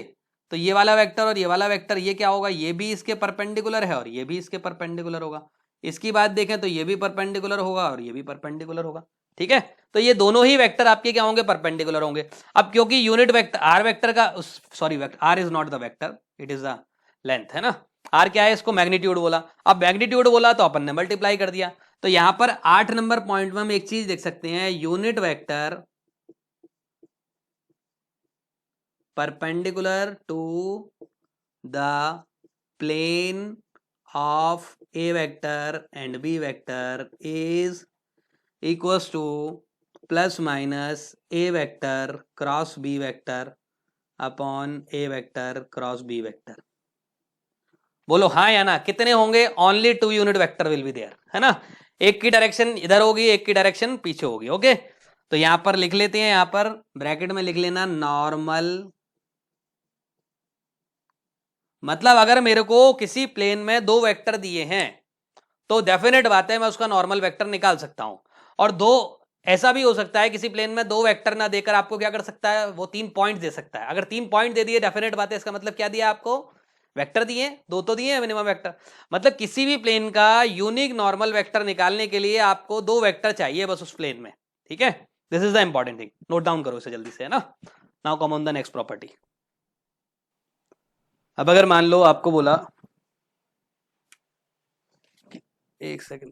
तो ये वाला वेक्टर और ये वाला वेक्टर ये क्या होगा, ये भी इसके परपेंडिकुलर है और ये भी इसके परपेंडिकुलर होगा। इसकी बात देखें तो ये भी परपेंडिकुलर होगा और ये भी परपेंडिकुलर होगा, ठीक है। तो ये दोनों ही वेक्टर आपके क्या होंगे, परपेंडिकुलर होंगे। अब क्योंकि यूनिट वेक्टर आर वेक्टर का, sorry R is not the vector, it is the length, है ना। आर क्या है, इसको मैग्नीट्यूड बोला। अब मैग्नीट्यूड बोला तो अपन ने मल्टीप्लाई कर दिया। तो यहां पर 8 नंबर पॉइंट में हम एक चीज देख सकते हैं, unit vector perpendicular to the plane of A vector and B vector is equals to plus minus A vector cross B vector upon A vector cross B vector. बोलो हाँ या ना, कितने होंगे? Only 2 unit vector will be there, है ना। एक की डायरेक्शन इधर होगी, एक की डायरेक्शन पीछे होगी। ओके, तो यहां पर लिख लेते हैं, यहां पर ब्रैकेट में लिख लेना नॉर्मल। मतलब अगर मेरे को किसी प्लेन में 2 वेक्टर दिए हैं तो डेफिनेट बात है मैं उसका नॉर्मल वेक्टर निकाल सकता हूं। और दो, ऐसा भी हो सकता है किसी प्लेन में 2 वेक्टर ना देकर आपको क्या कर सकता है, वो 3 पॉइंट दे सकता है। अगर 3 पॉइंट दे दिए, डेफिनेट बात है इसका मतलब क्या दिया आपको, वेक्टर दिए, 2 तो दिए मिनिमम वेक्टर। मतलब किसी भी प्लेन का यूनिक नॉर्मल वेक्टर निकालने के लिए आपको 2 वेक्टर चाहिए बस उस प्लेन में। ठीक है, this is the important thing, note down करो इसे जल्दी से, है ना। Now come on the next property. अब अगर मान लो आपको बोला, एक सेकंड,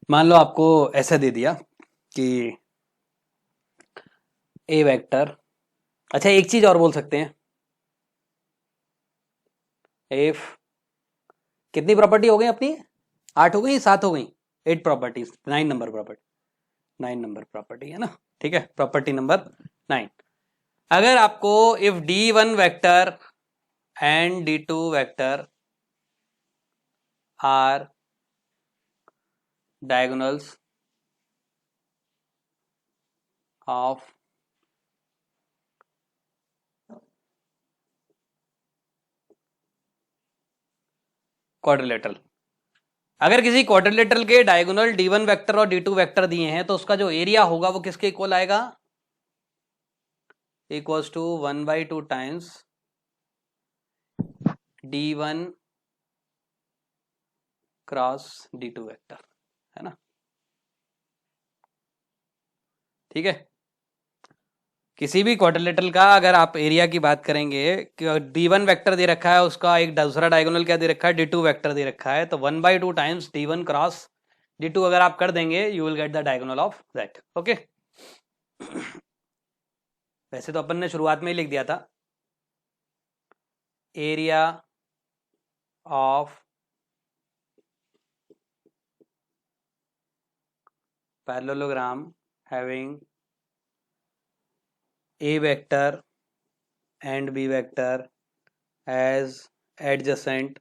मान लो आपको ऐसा दे दिया कि ए वेक्टर, अच्छा एक चीज और बोल सकते हैं, इफ, कितनी प्रॉपर्टी हो गई अपनी, 8 हो गई, 7 हो गई, 8 properties, 9 number property, 9 number property, है ना। ठीक है, प्रॉपर्टी नंबर 9। अगर आपको if D1 vector and D2 vector are diagonals of quadrilateral, अगर किसी क्वाड्रिलेटरल के डायगोनल D1 वेक्टर और D2 वेक्टर दिए हैं तो उसका जो एरिया होगा वो किसके इक्वल आएगा, equals to 1/2 times D1 cross D2 vector, है ना। ठीक है, किसी भी क्वाड्रिलेटरल का अगर आप एरिया की बात करेंगे कि D1 वेक्टर दे रखा है, उसका एक दूसरा डायगोनल क्या दे रखा है, D2 वेक्टर दे रखा है, तो 1/2 टाइम्स D1 क्रॉस D2 अगर आप कर देंगे you will get the diagonal of that. Okay, वैसे तो अपन ने शुरुआत में ही लिख दिया था, area of parallelogram having A vector and B vector as adjacent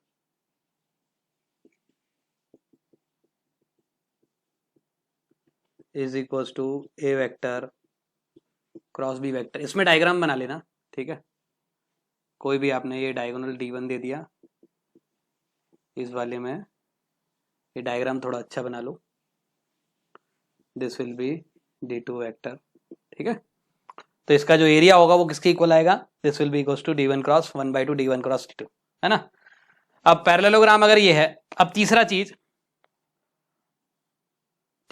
is equals to A vector cross B vector। इसमें डायग्राम बना लेना, ठीक है। कोई भी आपने ये डायगोनल D1 दे दिया, इस वाले में ये डायग्राम थोड़ा अच्छा बना लो, this will be D2 vector, ठीक है। तो इसका जो एरिया होगा वो किसके इक्वल आएगा, this will be equals to D1 cross 1/2 D1 cross D2, है ना। अब पैरेललोग्राम अगर ये है, अब तीसरा चीज,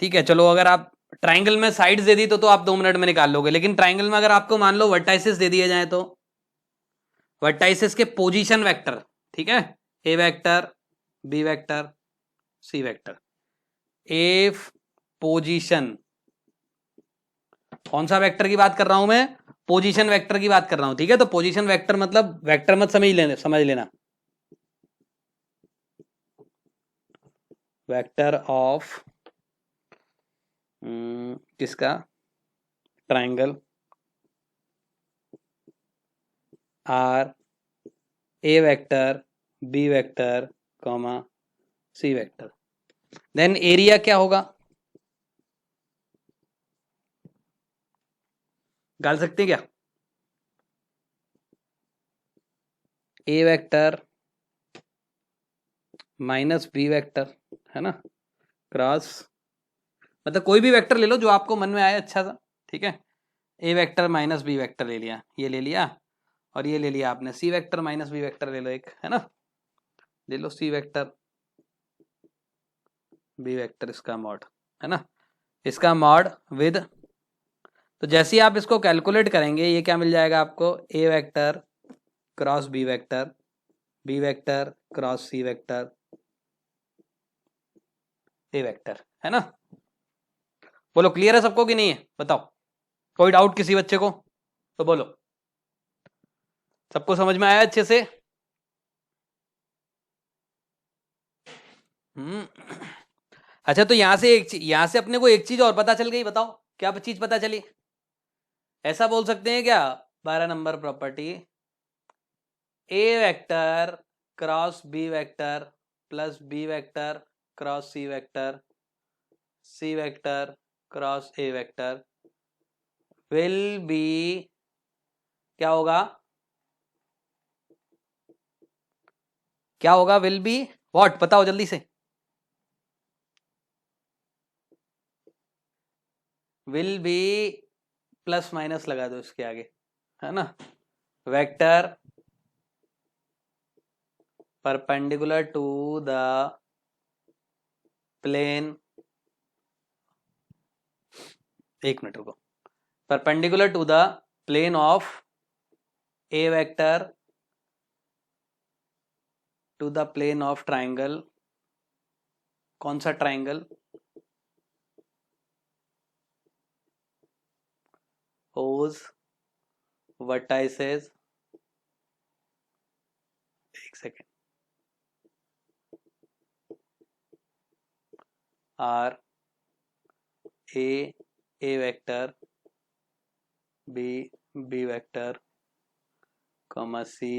ठीक है, चलो अगर आप ट्राइंगल में साइड्स दे दी तो आप 2 मिनट में निकाल लोगे, लेकिन ट्राइंगल में अगर आपको मान लो वर्टाइसिस दे दिए जाए तो वर्टाइसिस के पोजीशन वेक्टर, ठीक है, A vector, B vector, C vector, F position, कौन सा वेक्टर की बात कर रहा हूं मैं, पोजीशन वेक्टर की बात कर रहा हूं, ठीक है। तो पोजीशन वेक्टर मतलब वेक्टर मत समझ लेना, वेक्टर ऑफ किसका, triangle are A vector, B vector, comma C vector, then area क्या होगा, डाल सकते हैं क्या, A vector minus B vector, है ना, क्रॉस, मतलब कोई भी वेक्टर ले लो जो आपको मन में आए अच्छा सा, ठीक है। A vector minus B vector ले लिया, ये ले लिया, और ये ले लिया आपने C vector minus B vector ले लो एक, है ना, ले लो सी वेक्टर बी वेक्टर, इसका मॉड, है ना, इसका मॉड विद, तो जैसे ही आप इसको कैलकुलेट करेंगे ये क्या मिल जाएगा आपको, A vector cross B vector, B vector cross C vector, A vector, है ना। बोलो क्लियर है सबको कि नहीं है, बताओ, कोई डाउट किसी बच्चे को तो बोलो, सबको समझ में आया अच्छे से। अच्छा, तो यहां से अपने को एक चीज और पता चल गई, बताओ क्या चीज पता चली, ऐसा बोल सकते हैं क्या 12 number property, A vector cross B vector plus B vector cross C vector, C vector cross A vector will be, क्या होगा, क्या होगा, विल बी व्हाट, बताओ जल्दी से, विल बी प्लस माइनस लगा दो इसके आगे, है ना, vector perpendicular to the plane, एक मिनट रुको, perpendicular to the plane of A vector to the plane of triangle, कौन सा ट्राइंगल, whose vertices, एक second, are A vector B vector comma C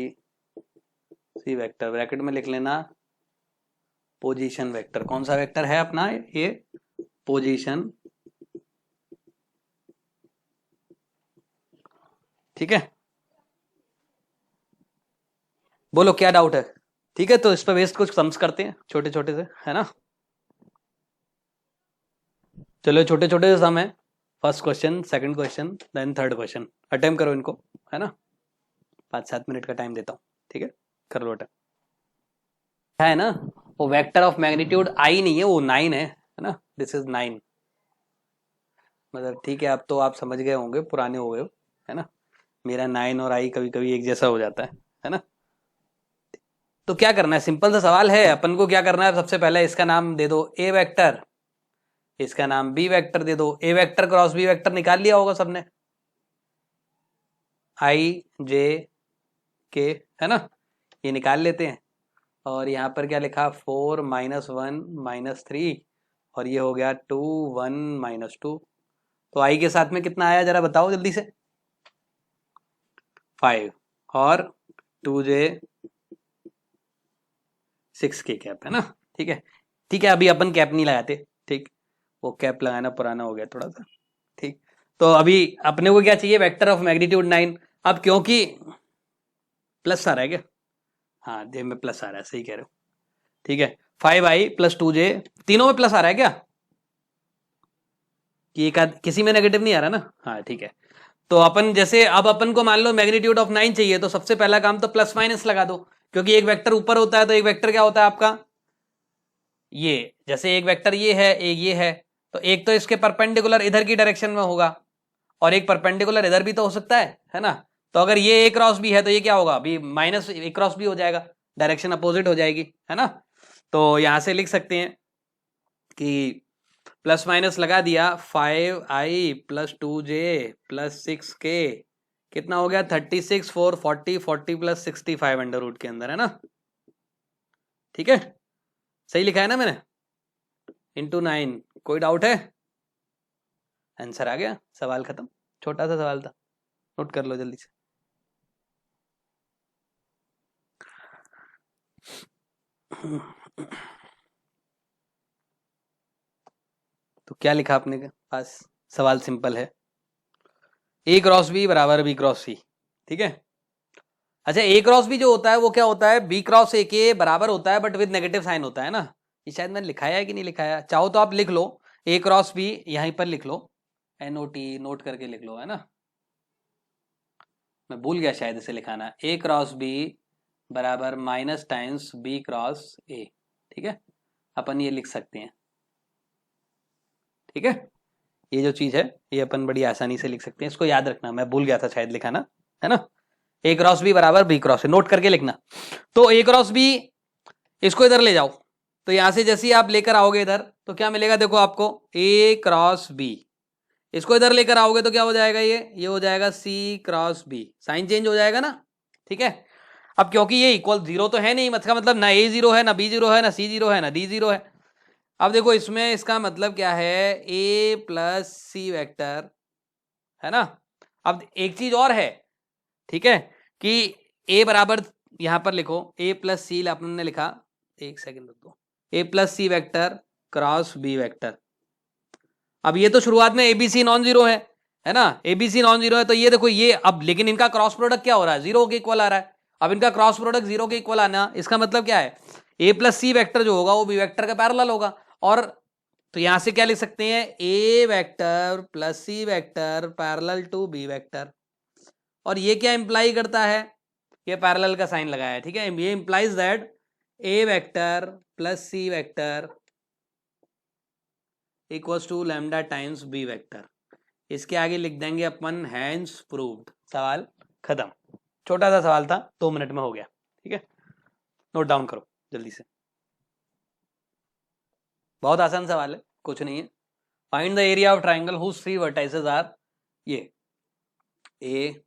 vector, bracket में लिख लेना position vector, कौन सा वेक्टर है अपना ये, पोजीशन, ठीक है, बोलो क्या डाउट है, ठीक है, तो इस पर बेस्ड कुछ सम्स करते हैं छोटे छोटे से, है ना, चलो छोटे छोटे से सम है, first question, second question, then third question, attempt करो इनको, है ना, 5-7 मिनट का टाइम देता हूँ, ठीक है, कर लो अटेम्प्ट, है ना, वो वेक्टर ऑफ मैग्नीट्यूड आई नहीं है, वो 9 है ना, दिस इज 9, मतलब ठीक है, अब तो आप समझ गए होंगे, पुराने हो गए हो, है ना, मेरा 9 और आई कभी कभी एक जैसा हो जाता है ना, तो क्या करना है, सिंपल सा सवाल है, अपन को क्या करना है, सबसे पहले इसका नाम दे दो ए वेक्टर, इसका नाम बी वेक्टर दे दो, ए वेक्टर क्रॉस बी वेक्टर निकाल लिया होगा सबने, आई जे के, है ना, ये निकाल लेते हैं, और यहाँ पर क्या लिखा, 4 -1 -3, और ये हो गया 2 1 -2, तो आई के साथ में कितना आया जरा बताओ जल्दी से, 5 और 2j 6 के कैप, है ना, ठीक है, ठीक है, अभी अपन कैप नहीं लगाते, ठीक, वो कैप लगाना पुराना हो गया थोड़ा सा, ठीक, तो अभी अपने को क्या चाहिए, वेक्टर ऑफ मैग्नीट्यूड 9, अब क्योंकि प्लस आ रहा है क्या, हाँ जे में प्लस आ रहा है, सही कह रहे हो, ठीक है, 5i + 2j, तीनों में प्लस आ रहा है क्या, कि एक किसी में नेगेटिव नहीं आ रहा ना, हाँ ठीक है, तो अपन जैसे अब अपन को मान लो मैग्नीट्यूड ऑफ 9 चाहिए, तो सबसे पहला काम तो प्लस माइनस लगा दो, क्योंकि एक वेक्टर ऊपर होता है तो एक वेक्टर क्या होता है आपका, ये, जैसे एक वेक्टर ये है, एक ये है, तो एक तो इसके परपेंडिकुलर इधर की डायरेक्शन में होगा, और एक परपेंडिकुलर इधर भी तो हो सकता है ना, तो अगर ये ए क्रॉस बी है तो ये क्या होगा, B minus A cross B हो जाएगा, डायरेक्शन अपोजिट हो जाएगी, है ना, तो यहां से लिख सकते हैं कि प्लस माइनस लगा दिया, 5i + 2j + 6k, कितना हो गया, 36 4 40 40 + 65 अंडर रूट के अंदर, है ना, ठीक है, सही लिखा है ना मैंने, इंटू 9, कोई डाउट है, आंसर आ गया, सवाल खत्म, छोटा सा सवाल था, नोट कर लो जल्दी से, तो क्या लिखा आपने पास, सवाल सिंपल है, ए क्रॉस बी बराबर बी क्रॉस सी, ठीक है, अच्छा ए क्रॉस बी जो होता है वो क्या होता है, बी क्रॉस ए के बराबर होता है, बट विद नेगेटिव साइन होता है ना, ये शायद मैंने लिखाया है कि नहीं लिखाया, चाहो तो आप लिख लो, ए क्रॉस बी यहीं पर लिख लो, NOT नोट करके लिख लो, है ना, मैं भूल गया शायद इसे लिखाना, ए क्रॉस बी बराबर minus times B cross A, ठीक है, अपन ये लिख सकते हैं, ठीक है, ये जो चीज है ये अपन बड़ी आसानी से लिख सकते हैं, इसको याद रखना, मैं भूल गया था शायद लिखाना, है ना, ए क्रॉस बी बराबर बी क्रॉस ए, नोट करके लिखना, तो ए क्रॉस बी, इसको इधर ले जाओ, तो यहां से जैसे ही आप लेकर आओगे इधर तो क्या मिलेगा, देखो आपको ए क्रॉस बी, इसको इधर लेकर आओगे तो क्या हो जाएगा, ये हो जाएगा सी क्रॉस बी, साइन चेंज हो जाएगा ना, ठीक है, अब क्योंकि ये इक्वल जीरो तो है नहीं, मतलब ना ए जीरो है, ना बी जीरो है, ना सी जीरो है, ना डी जीरो है, अब देखो इसमें इसका मतलब क्या है, ए + सी वेक्टर, है ना, अब एक चीज और है, ठीक है, कि ए बराबर, यहां पर लिखो ए प्लस सी, आपने लिखा, एक सेकंड रुक दो, ए plus C vector cross B vector. अब ये तो शुरुआत में एबीसी नॉन जीरो है ना, एबीसी नॉन जीरो है, तो ये देखो ये अब, लेकिन इनका क्रॉस प्रोडक्ट क्या हो रहा है, जीरो के इक्वल आ रहा है। अब इनका क्रॉस प्रोडक्ट जीरो के इक्वल आना, इसका मतलब क्या है, ए प्लस सी वेक्टर जो होगा वो बी वेक्टर का पैरेलल होगा। और तो यहां से क्या लिख सकते हैं, A vector plus C vector parallel to B vector. और ये क्या इंप्लाई करता है, ये पैरेलल का साइन लगाया है, ठीक है, ये implies that A vector plus C vector equals to lambda times B vector. इसके आगे लिख देंगे अपन हैंस प्रूव्ड, सवाल खत्म। छोटा सा सवाल था, 2 मिनट में हो गया, ठीक है, नोट डाउन करो जल्दी से, बहुत आसान सवाल है, कुछ नहीं है। Find the area of triangle whose 3 vertices are, ये ए,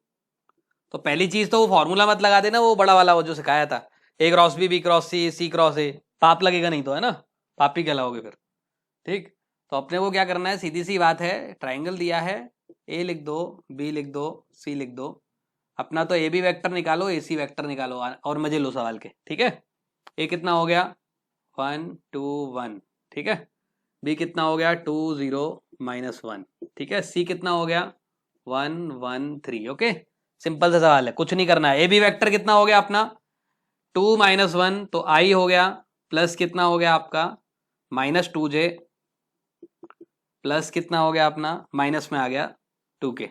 तो पहली चीज तो वो फॉर्मूला मत लगा देना, वो बड़ा वाला वो जो सिखाया था, A cross B, B cross C, C cross A, पाप लगेगा नहीं तो, है ना, पापी कहलाओगे फिर, ठीक। तो अपने को क्या करना है, सीधी सी बात है, ट्राइंगल दिया है, ए लिख दो, बी लिख दो, सी लिख दो, अपना तो ए बी वेक्टर निकालो, ए सी वेक्टर निकालो, और मजे लो सवाल के, ठीक है। ए कितना हो गया, 1 2 1, ठीक है, बी कितना हो गया, 2 0 -1, ठीक है, सी कितना हो गया, 1 1 3, ओके। सिंपल सा सवाल है, कुछ नहीं करना है। ए बी वेक्टर कितना हो गया अपना, 2 -1, तो आई हो गया, प्लस कितना हो गया आपका, -2j, प्लस कितना हो गया अपना, माइनस में आ गया 2k,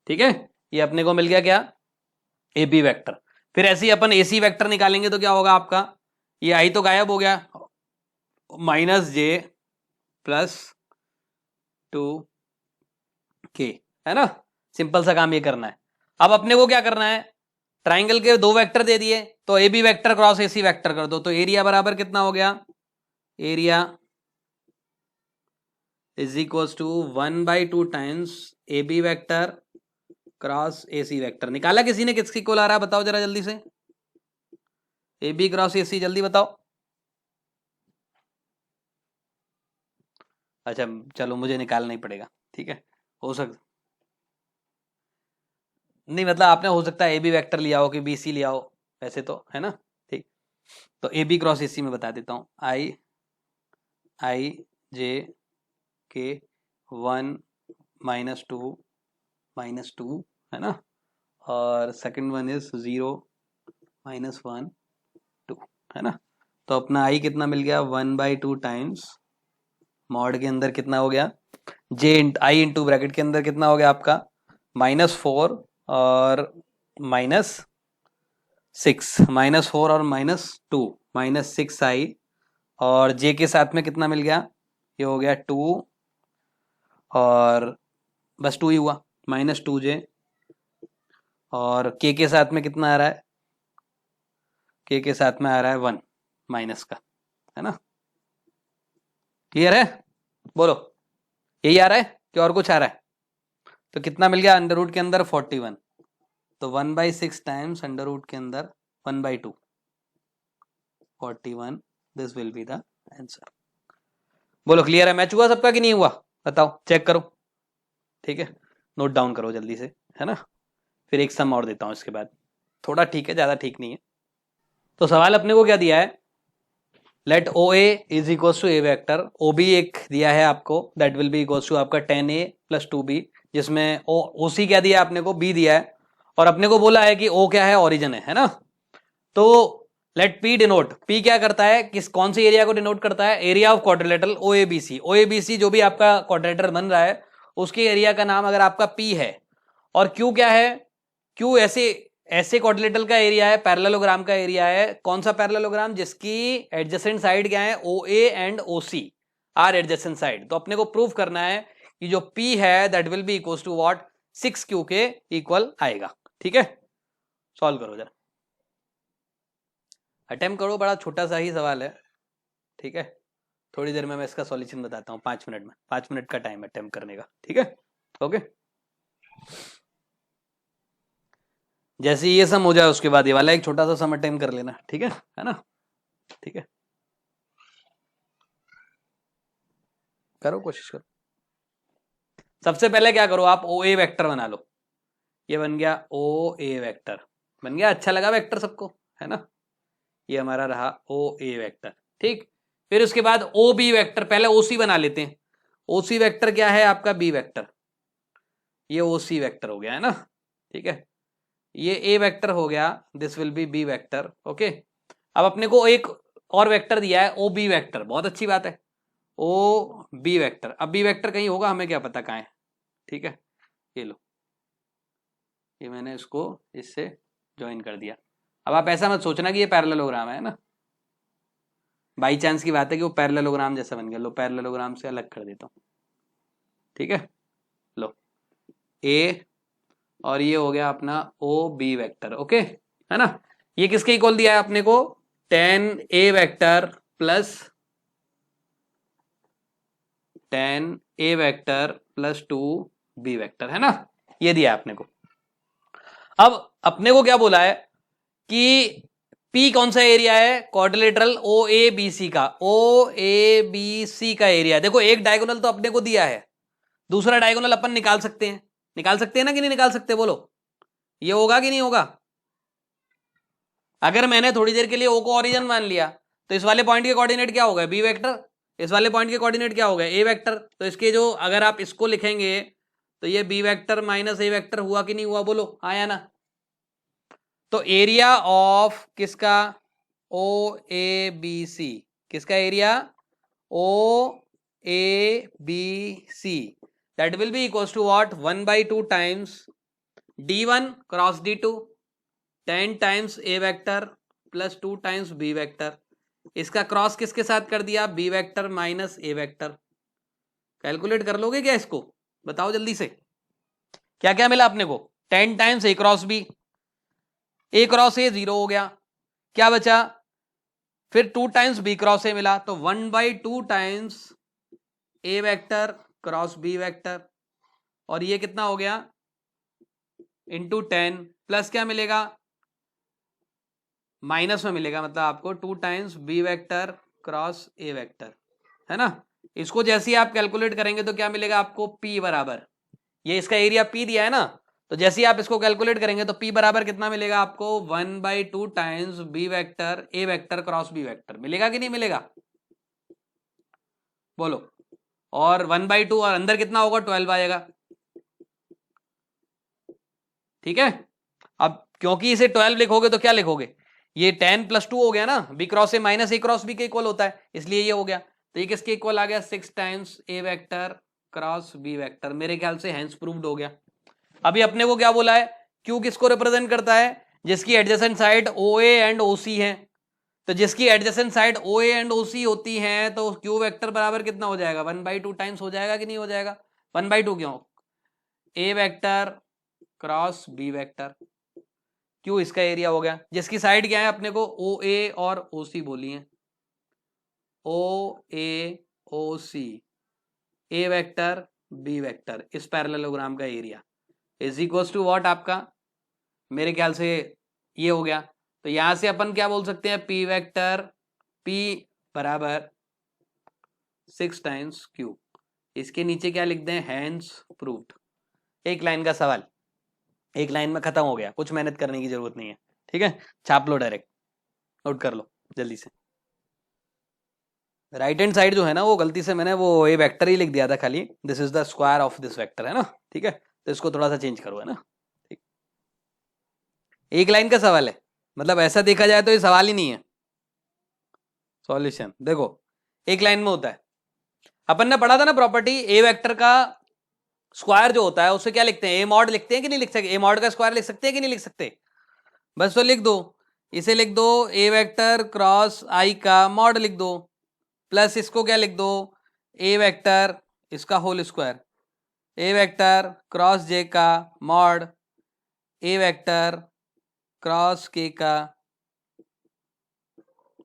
ठीक है। ये अपने को मिल गया क्या, ए बी वेक्टर। फिर ऐसे ही अपन ए सी वेक्टर निकालेंगे तो क्या होगा आपका, ये आई तो गायब हो गया, -j प्लस 2k, है ना, सिंपल सा काम ये करना है। अब अपने को क्या करना है, ट्राइंगल के 2 वेक्टर दे दिए, तो A B vector cross A C vector कर दो, तो एरिया बराबर कितना हो गया, area is equal to 1/2 times A B vector cross A C vector. निकाला किसी ने, किसकी इक्वल आ रहा है बताओ जरा जल्दी से, ए बी क्रॉस ए सी, जल्दी बताओ। अच्छा चलो, मुझे निकालना ही पड़ेगा, ठीक है, हो सकता नहीं, मतलब आपने हो सकता है ए बी वेक्टर लिया हो कि बी सी लिया हो, वैसे तो है ना, ठीक। तो ए बी क्रॉस ए सी में बता देता हूँ, आई जे के 1 -2 है ना, और सेकंड वन इज 0 -1 2, है ना। तो अपना आई कितना मिल गया, 1/2 टाइम्स मॉड के अंदर कितना हो गया, जे आई इंटू ब्रैकेट के अंदर कितना हो गया आपका, -4 और -6, -4 और -2, -6 आई, और जे के साथ में कितना मिल गया, ये हो गया 2, और बस 2 ही हुआ, -2j, और के साथ में कितना आ रहा है, के साथ में आ रहा है 1 माइनस का, है ना, क्लियर है, बोलो यही आ रहा है कि और कुछ आ रहा है। तो कितना मिल गया, अंडर रूट के अंदर 41, तो 1/6 टाइम्स अंडर रूट के अंदर 1/2, 41, this will be the answer. बोलो क्लियर है, मैच हुआ सबका कि नहीं हुआ, बताओ, चेक करो, ठीक है, नोट डाउन करो जल्दी से, है ना। फिर एक सम और देता हूं इसके बाद, थोड़ा ठीक है, ज्यादा ठीक नहीं है। तो सवाल अपने को क्या दिया है, let O A is equal to A vector, O B एक दिया है आपको, that will be equal to आपका 10a + 2b, जिसमें ओ सी क्या दिया है अपने को, बी दिया है, और अपने को बोला है कि ओ क्या है, ओरिजिन है ना। तो लेट पी डिनोट, पी क्या करता है, किस कौन से एरिया को डिनोट करता है, area of quadrilateral O A B C. O A B C जो भी आपका क्वाड्रिलेटरल बन रहा है, उसके एरिया का नाम अगर आपका पी है, और क्यू क्या है, क्यू ऐसे ऐसे क्वाड्रिलेटरल का एरिया है, पैरेललोग्राम का एरिया है, कौन सा पैरेललोग्राम, जिसकी एडजेसेंट साइड क्या है, O A and O C are adjacent side. तो अपने को प्रूव करना है कि जो P है that will be equal to what, 6Q के इक्वल आएगा, ठीक है। सॉल्व करो जरा, अटेम्प्ट करो, बड़ा छोटा सा ही सवाल है, ठीक है। थोड़ी देर में मैं इसका सॉल्यूशन बताता हूँ, 5 मिनट में, 5 मिनट का टाइम अटेम्प्ट करने का, ठीक है, ओके। जैसे ये सम हो जाए उसके बाद ये वाला एक छोटा सा सम अटेम्प्ट कर लेना, ठीक है ना, ठीक है, करो कोशिश करो। सबसे पहले क्या करो, आप ओ ए वेक्टर बना लो। ये बन गया ओ ए वेक्टर, बन गया। अच्छा लगा वेक्टर सबको, है ना। ये हमारा रहा ओ ए वेक्टर, ठीक। फिर उसके बाद ओ बी वेक्टर, पहले ओ सी बना लेते हैं। ओ सी वेक्टर क्या है आपका, बी वेक्टर। ये ओ सी वेक्टर हो गया, है ना, ठीक है। ये ए वेक्टर हो गया, this will be B vector, okay. अब अपने को एक और वेक्टर दिया है ओ बी वेक्टर, बहुत अच्छी बात है। ओ बी वेक्टर, अब बी वेक्टर कहीं होगा, हमें क्या पता कहाँ है, ठीक है। ये लो, ये मैंने इसको इससे ज्वाइन कर दिया। अब आप ऐसा मत सोचना कि ये पैरेललोग्राम है ना, बाई चांस की बात है कि वो पैरेललोग्राम जैसा बन गया। लो पैरेललोग्राम से अलग कर देता हूँ, ठीक है। लो ए, और ये हो गया अपना ओ बी वेक्टर, ओके, है ना। ये किसके इक्वल दिया है अपने को, 10 ए वेक्टर प्लस 10 ए वेक्टर प्लस 2 बी वेक्टर, है ना। ये दिया है अपने को। अब अपने को क्या बोला है कि P कौन सा एरिया है, क्वाड्रिलेटरल ओ ए बी सी का, ओ ए बी सी का एरिया। देखो एक डायगोनल तो अपने को दिया है, दूसरा डायगोनल अपन निकाल सकते हैं। निकाल सकते हैं ना कि नहीं निकाल सकते, बोलो। ये होगा कि नहीं होगा। अगर मैंने थोड़ी देर के लिए ओ को ओरिजिन मान लिया, तो इस वाले पॉइंट के कोऑर्डिनेट क्या होगा, बी वेक्टर। इस वाले पॉइंट के कोऑर्डिनेट क्या होगा, ए वेक्टर। तो इसके जो, अगर आप इसको लिखेंगे तो ये B vector minus A vector हुआ कि नहीं हुआ, बोलो हाँ या ना। तो एरिया ऑफ किसका, ओ ए बी सी, किसका area, O A B C, that will be equals to what, 1/2 times d1 cross d2, 10 times A vector plus 2 times B vector. इसका क्रॉस किसके साथ कर दिया, B vector minus A vector. Calculate कर लोगे क्या इसको, बताओ जल्दी से। क्या क्या मिला अपने को, 10 times A cross B, A cross A 0 हो गया, क्या बचा, फिर 2 टाइम्स बी क्रॉस ए मिला, तो 1/2 times A vector cross B vector. और ये कितना हो गया, इंटू 10, प्लस क्या मिलेगा, माइनस में मिलेगा, मतलब आपको 2 times B vector cross A vector, है ना। इसको जैसे ही आप कैलकुलेट करेंगे तो क्या मिलेगा आपको, P बराबर, ये इसका एरिया P दिया है ना, तो जैसे ही आप इसको कैलकुलेट करेंगे तो P बराबर कितना मिलेगा आपको, 1/2 times B vector A vector cross B vector. मिलेगा कि नहीं मिलेगा, बोलो। और 1/2 और अंदर कितना होगा, 12 आएगा, ठीक है। अब क्योंकि इसे 12 लिखोगे तो क्या लिखोगे, ये 10 प्लस 2 हो गया ना, B cross A minus A cross B के इक्वल होता है, इसलिए ये हो गया। तो ये किसके इक्वल आ गया, 6 times A vector cross B vector. मेरे ख्याल से हैंस प्रूव्ड हो गया। अभी अपने को क्या बोला है, क्यू किसको रिप्रेजेंट करता है, जिसकी adjacent side O A and O C है। तो जिसकी adjacent side O A and O C होती है तो क्यू वेक्टर बराबर कितना हो जाएगा, 1/2 टाइम्स हो जाएगा कि नहीं हो जाएगा, 1/2 क्यों, ए वेक्टर क्रॉस बी वेक्टर। क्यों, इसका एरिया हो गया, जिसकी साइड क्या है अपने को, ओ ए और ओ सी बोली है, O A O C, A vector B vector, इस पैरेललोग्राम का area is equals to what आपका, मेरे ख्याल से ये हो गया। तो यहां से अपन क्या बोल सकते हैं, पी वेक्टर पी बराबर 6 टाइम्स क्यू। इसके नीचे क्या लिख दें, हैंस प्रूव्ड। एक लाइन का सवाल, एक लाइन में खत्म हो गया, कुछ मेहनत करने की जरूरत नहीं है, ठीक है। छाप लो डायरेक्ट, नोट कर लो जल्दी से। राइट हैंड साइड जो है ना, वो गलती से मैंने वो ए वेक्टर ही लिख दिया था खाली, this is the square of this vector, है ना, ठीक है। तो इसको थोड़ा सा चेंज करो, है ना, ठीक। एक लाइन का सवाल है, मतलब ऐसा देखा जाए तो ये सवाल ही नहीं है। सॉल्यूशन देखो, एक लाइन में होता है। अपन ने पढ़ा था ना प्रॉपर्टी, ए वेक्टर का स्क्वायर जो होता है उसे क्या लिखते हैं, ए मॉड लिखते हैं कि नहीं लिख सकते, ए मॉड का स्क्वायर लिख सकते हैं कि नहीं लिख सकते, बस तो लिख दो, इसे लिख दो ए वेक्टर क्रॉस आई का मॉड लिख दो, प्लस इसको क्या लिख दो, ए वेक्टर इसका होल स्क्वायर, ए वेक्टर क्रॉस जे का मॉड ए वेक्टर क्रॉस के का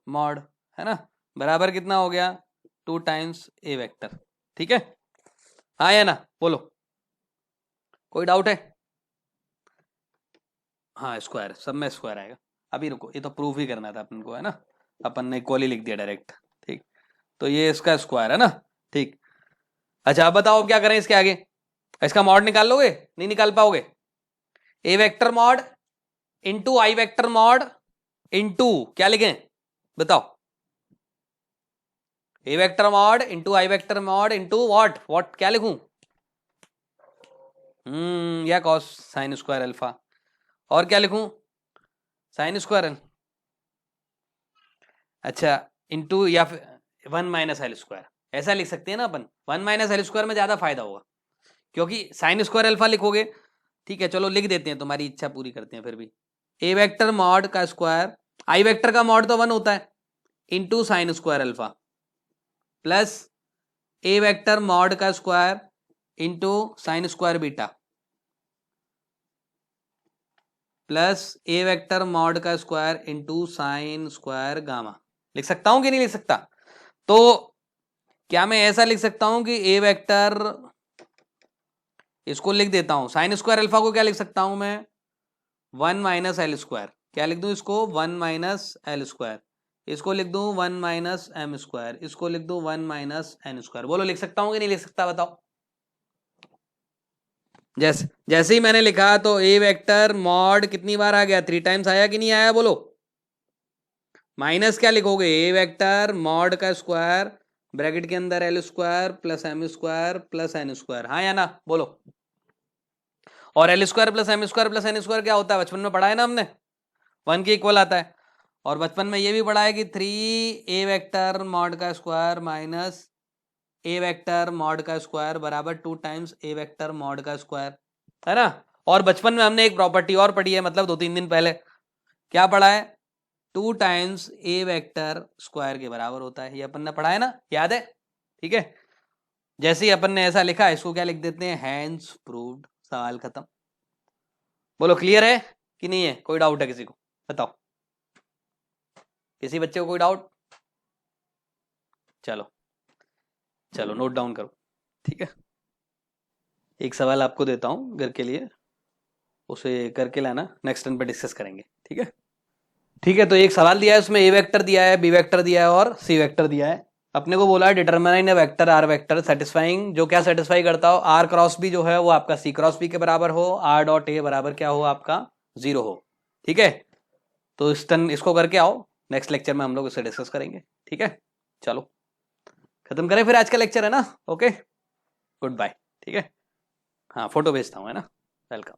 मॉड, है ना, बराबर कितना हो गया, 2 टाइम्स ए वेक्टर, ठीक है। हाँ या ना, बोलो, कोई डाउट है। हाँ स्क्वायर, सब में स्क्वायर आएगा। अभी रुको, ये तो प्रूफ ही करना था अपन को, है ना, अपन ने इक्वली लिख दिया डायरेक्ट, ठीक। तो ये इसका स्क्वायर है ना, ठीक। अच्छा अब बताओ क्या करें इसके आगे, इसका मॉड निकाल लोगे? नहीं निकाल पाओगे। A vector mod into I vector mod into क्या लिखें बताओ? A vector mod into I vector mod into what क्या लिखूं? या कॉस साइन स्क्वायर अल्फा। और क्या लिखूं? Sine square. अच्छा इंटू या फिर 1 माइनस एल स्क्वायर, ऐसा लिख सकते हैं ना अपन। 1 माइनस एल स्क्वायर में ज्यादा फायदा होगा, क्योंकि साइन स्क्वायर अल्फा लिखोगे। ठीक है चलो लिख देते हैं, तुम्हारी इच्छा पूरी करते हैं फिर भी। ए वेक्टर मॉड का स्क्वायर, आई वेक्टर का मॉड तो 1 होता है, into sine square alpha, plus A vector mod का square into sine square beta, plus A vector mod का square into sine square gamma. लिख सकता हूं कि नहीं लिख सकता? तो क्या मैं ऐसा लिख सकता हूं कि ए वेक्टर, इसको लिख देता हूं साइन स्क्वायर अल्फा को क्या लिख सकता हूं मैं? 1 माइनस एल स्क्वायर। क्या लिख दूं इसको? 1 माइनस एल स्क्वायर। इसको लिख दूं 1 माइनस एम स्क्वायर। इसको लिख दूं 1 माइनस एन स्क्वायर। बोलो लिख सकता हूं कि नहीं लिख सकता बताओ? जैसे ही मैंने लिखा तो ए वेक्टर मॉड कितनी बार आ गया? 3 टाइम्स आया कि नहीं आया बोलो? माइनस क्या लिखोगे? ए वेक्टर मॉड का स्क्वायर ब्रैकेट के अंदर L square plus M square plus N square, हाँ या ना बोलो? और L square plus M square plus N square क्या होता है? बचपन में पढ़ा है ना हमने, 1 के इक्वल आता है। और बचपन में ये भी पढ़ा है कि 3 ए वेक्टर मॉड का square minus A vector mod का स्क्वायर बराबर 2 टाइम्स ए वेक्टर मॉड का स्क्वायर, है ना। और बचपन में हमने एक प्रॉपर्टी और पढ़ी है, मतलब 2-3 दिन पहले। क्या पढ़ा है? 2 टाइम्स ए वेक्टर स्क्वायर के बराबर होता है। ये अपन ने पढ़ा है ना, याद है? ठीक है, जैसे ही अपन ने ऐसा लिखा, इसको क्या लिख देते हैं? हैंस प्रूव्ड, सवाल खत्म। बोलो क्लियर है कि नहीं है? कोई डाउट है किसी को बताओ? किसी बच्चे को कोई डाउट? चलो चलो नोट डाउन करो, ठीक है। एक सवाल आपको देता हूं घर के लिए, उसे करके लाना, नेक्स्ट टर्न पे डिस्कस करेंगे, ठीक है। ठीक है, तो एक सवाल दिया है, उसमें ए वेक्टर दिया है, बी वेक्टर दिया है और सी वेक्टर दिया है। अपने को बोला है determine A vector R vector satisfying, जो क्या सेटिस्फाई करता हो? आर क्रॉस बी जो है वो आपका सी क्रॉस बी के बराबर हो, आर डॉट ए बराबर क्या हो आपका? 0 हो, ठीक है। तो इसको करके आओ, नेक्स्ट लेक्चर में हम लोग इसे डिस्कस करेंगे, ठीक है। चलो खत्म करें फिर आज का लेक्चर, है ना। ओके गुड बाय, ठीक है। हाँ फोटो भेजता हूँ, है ना। वेलकम।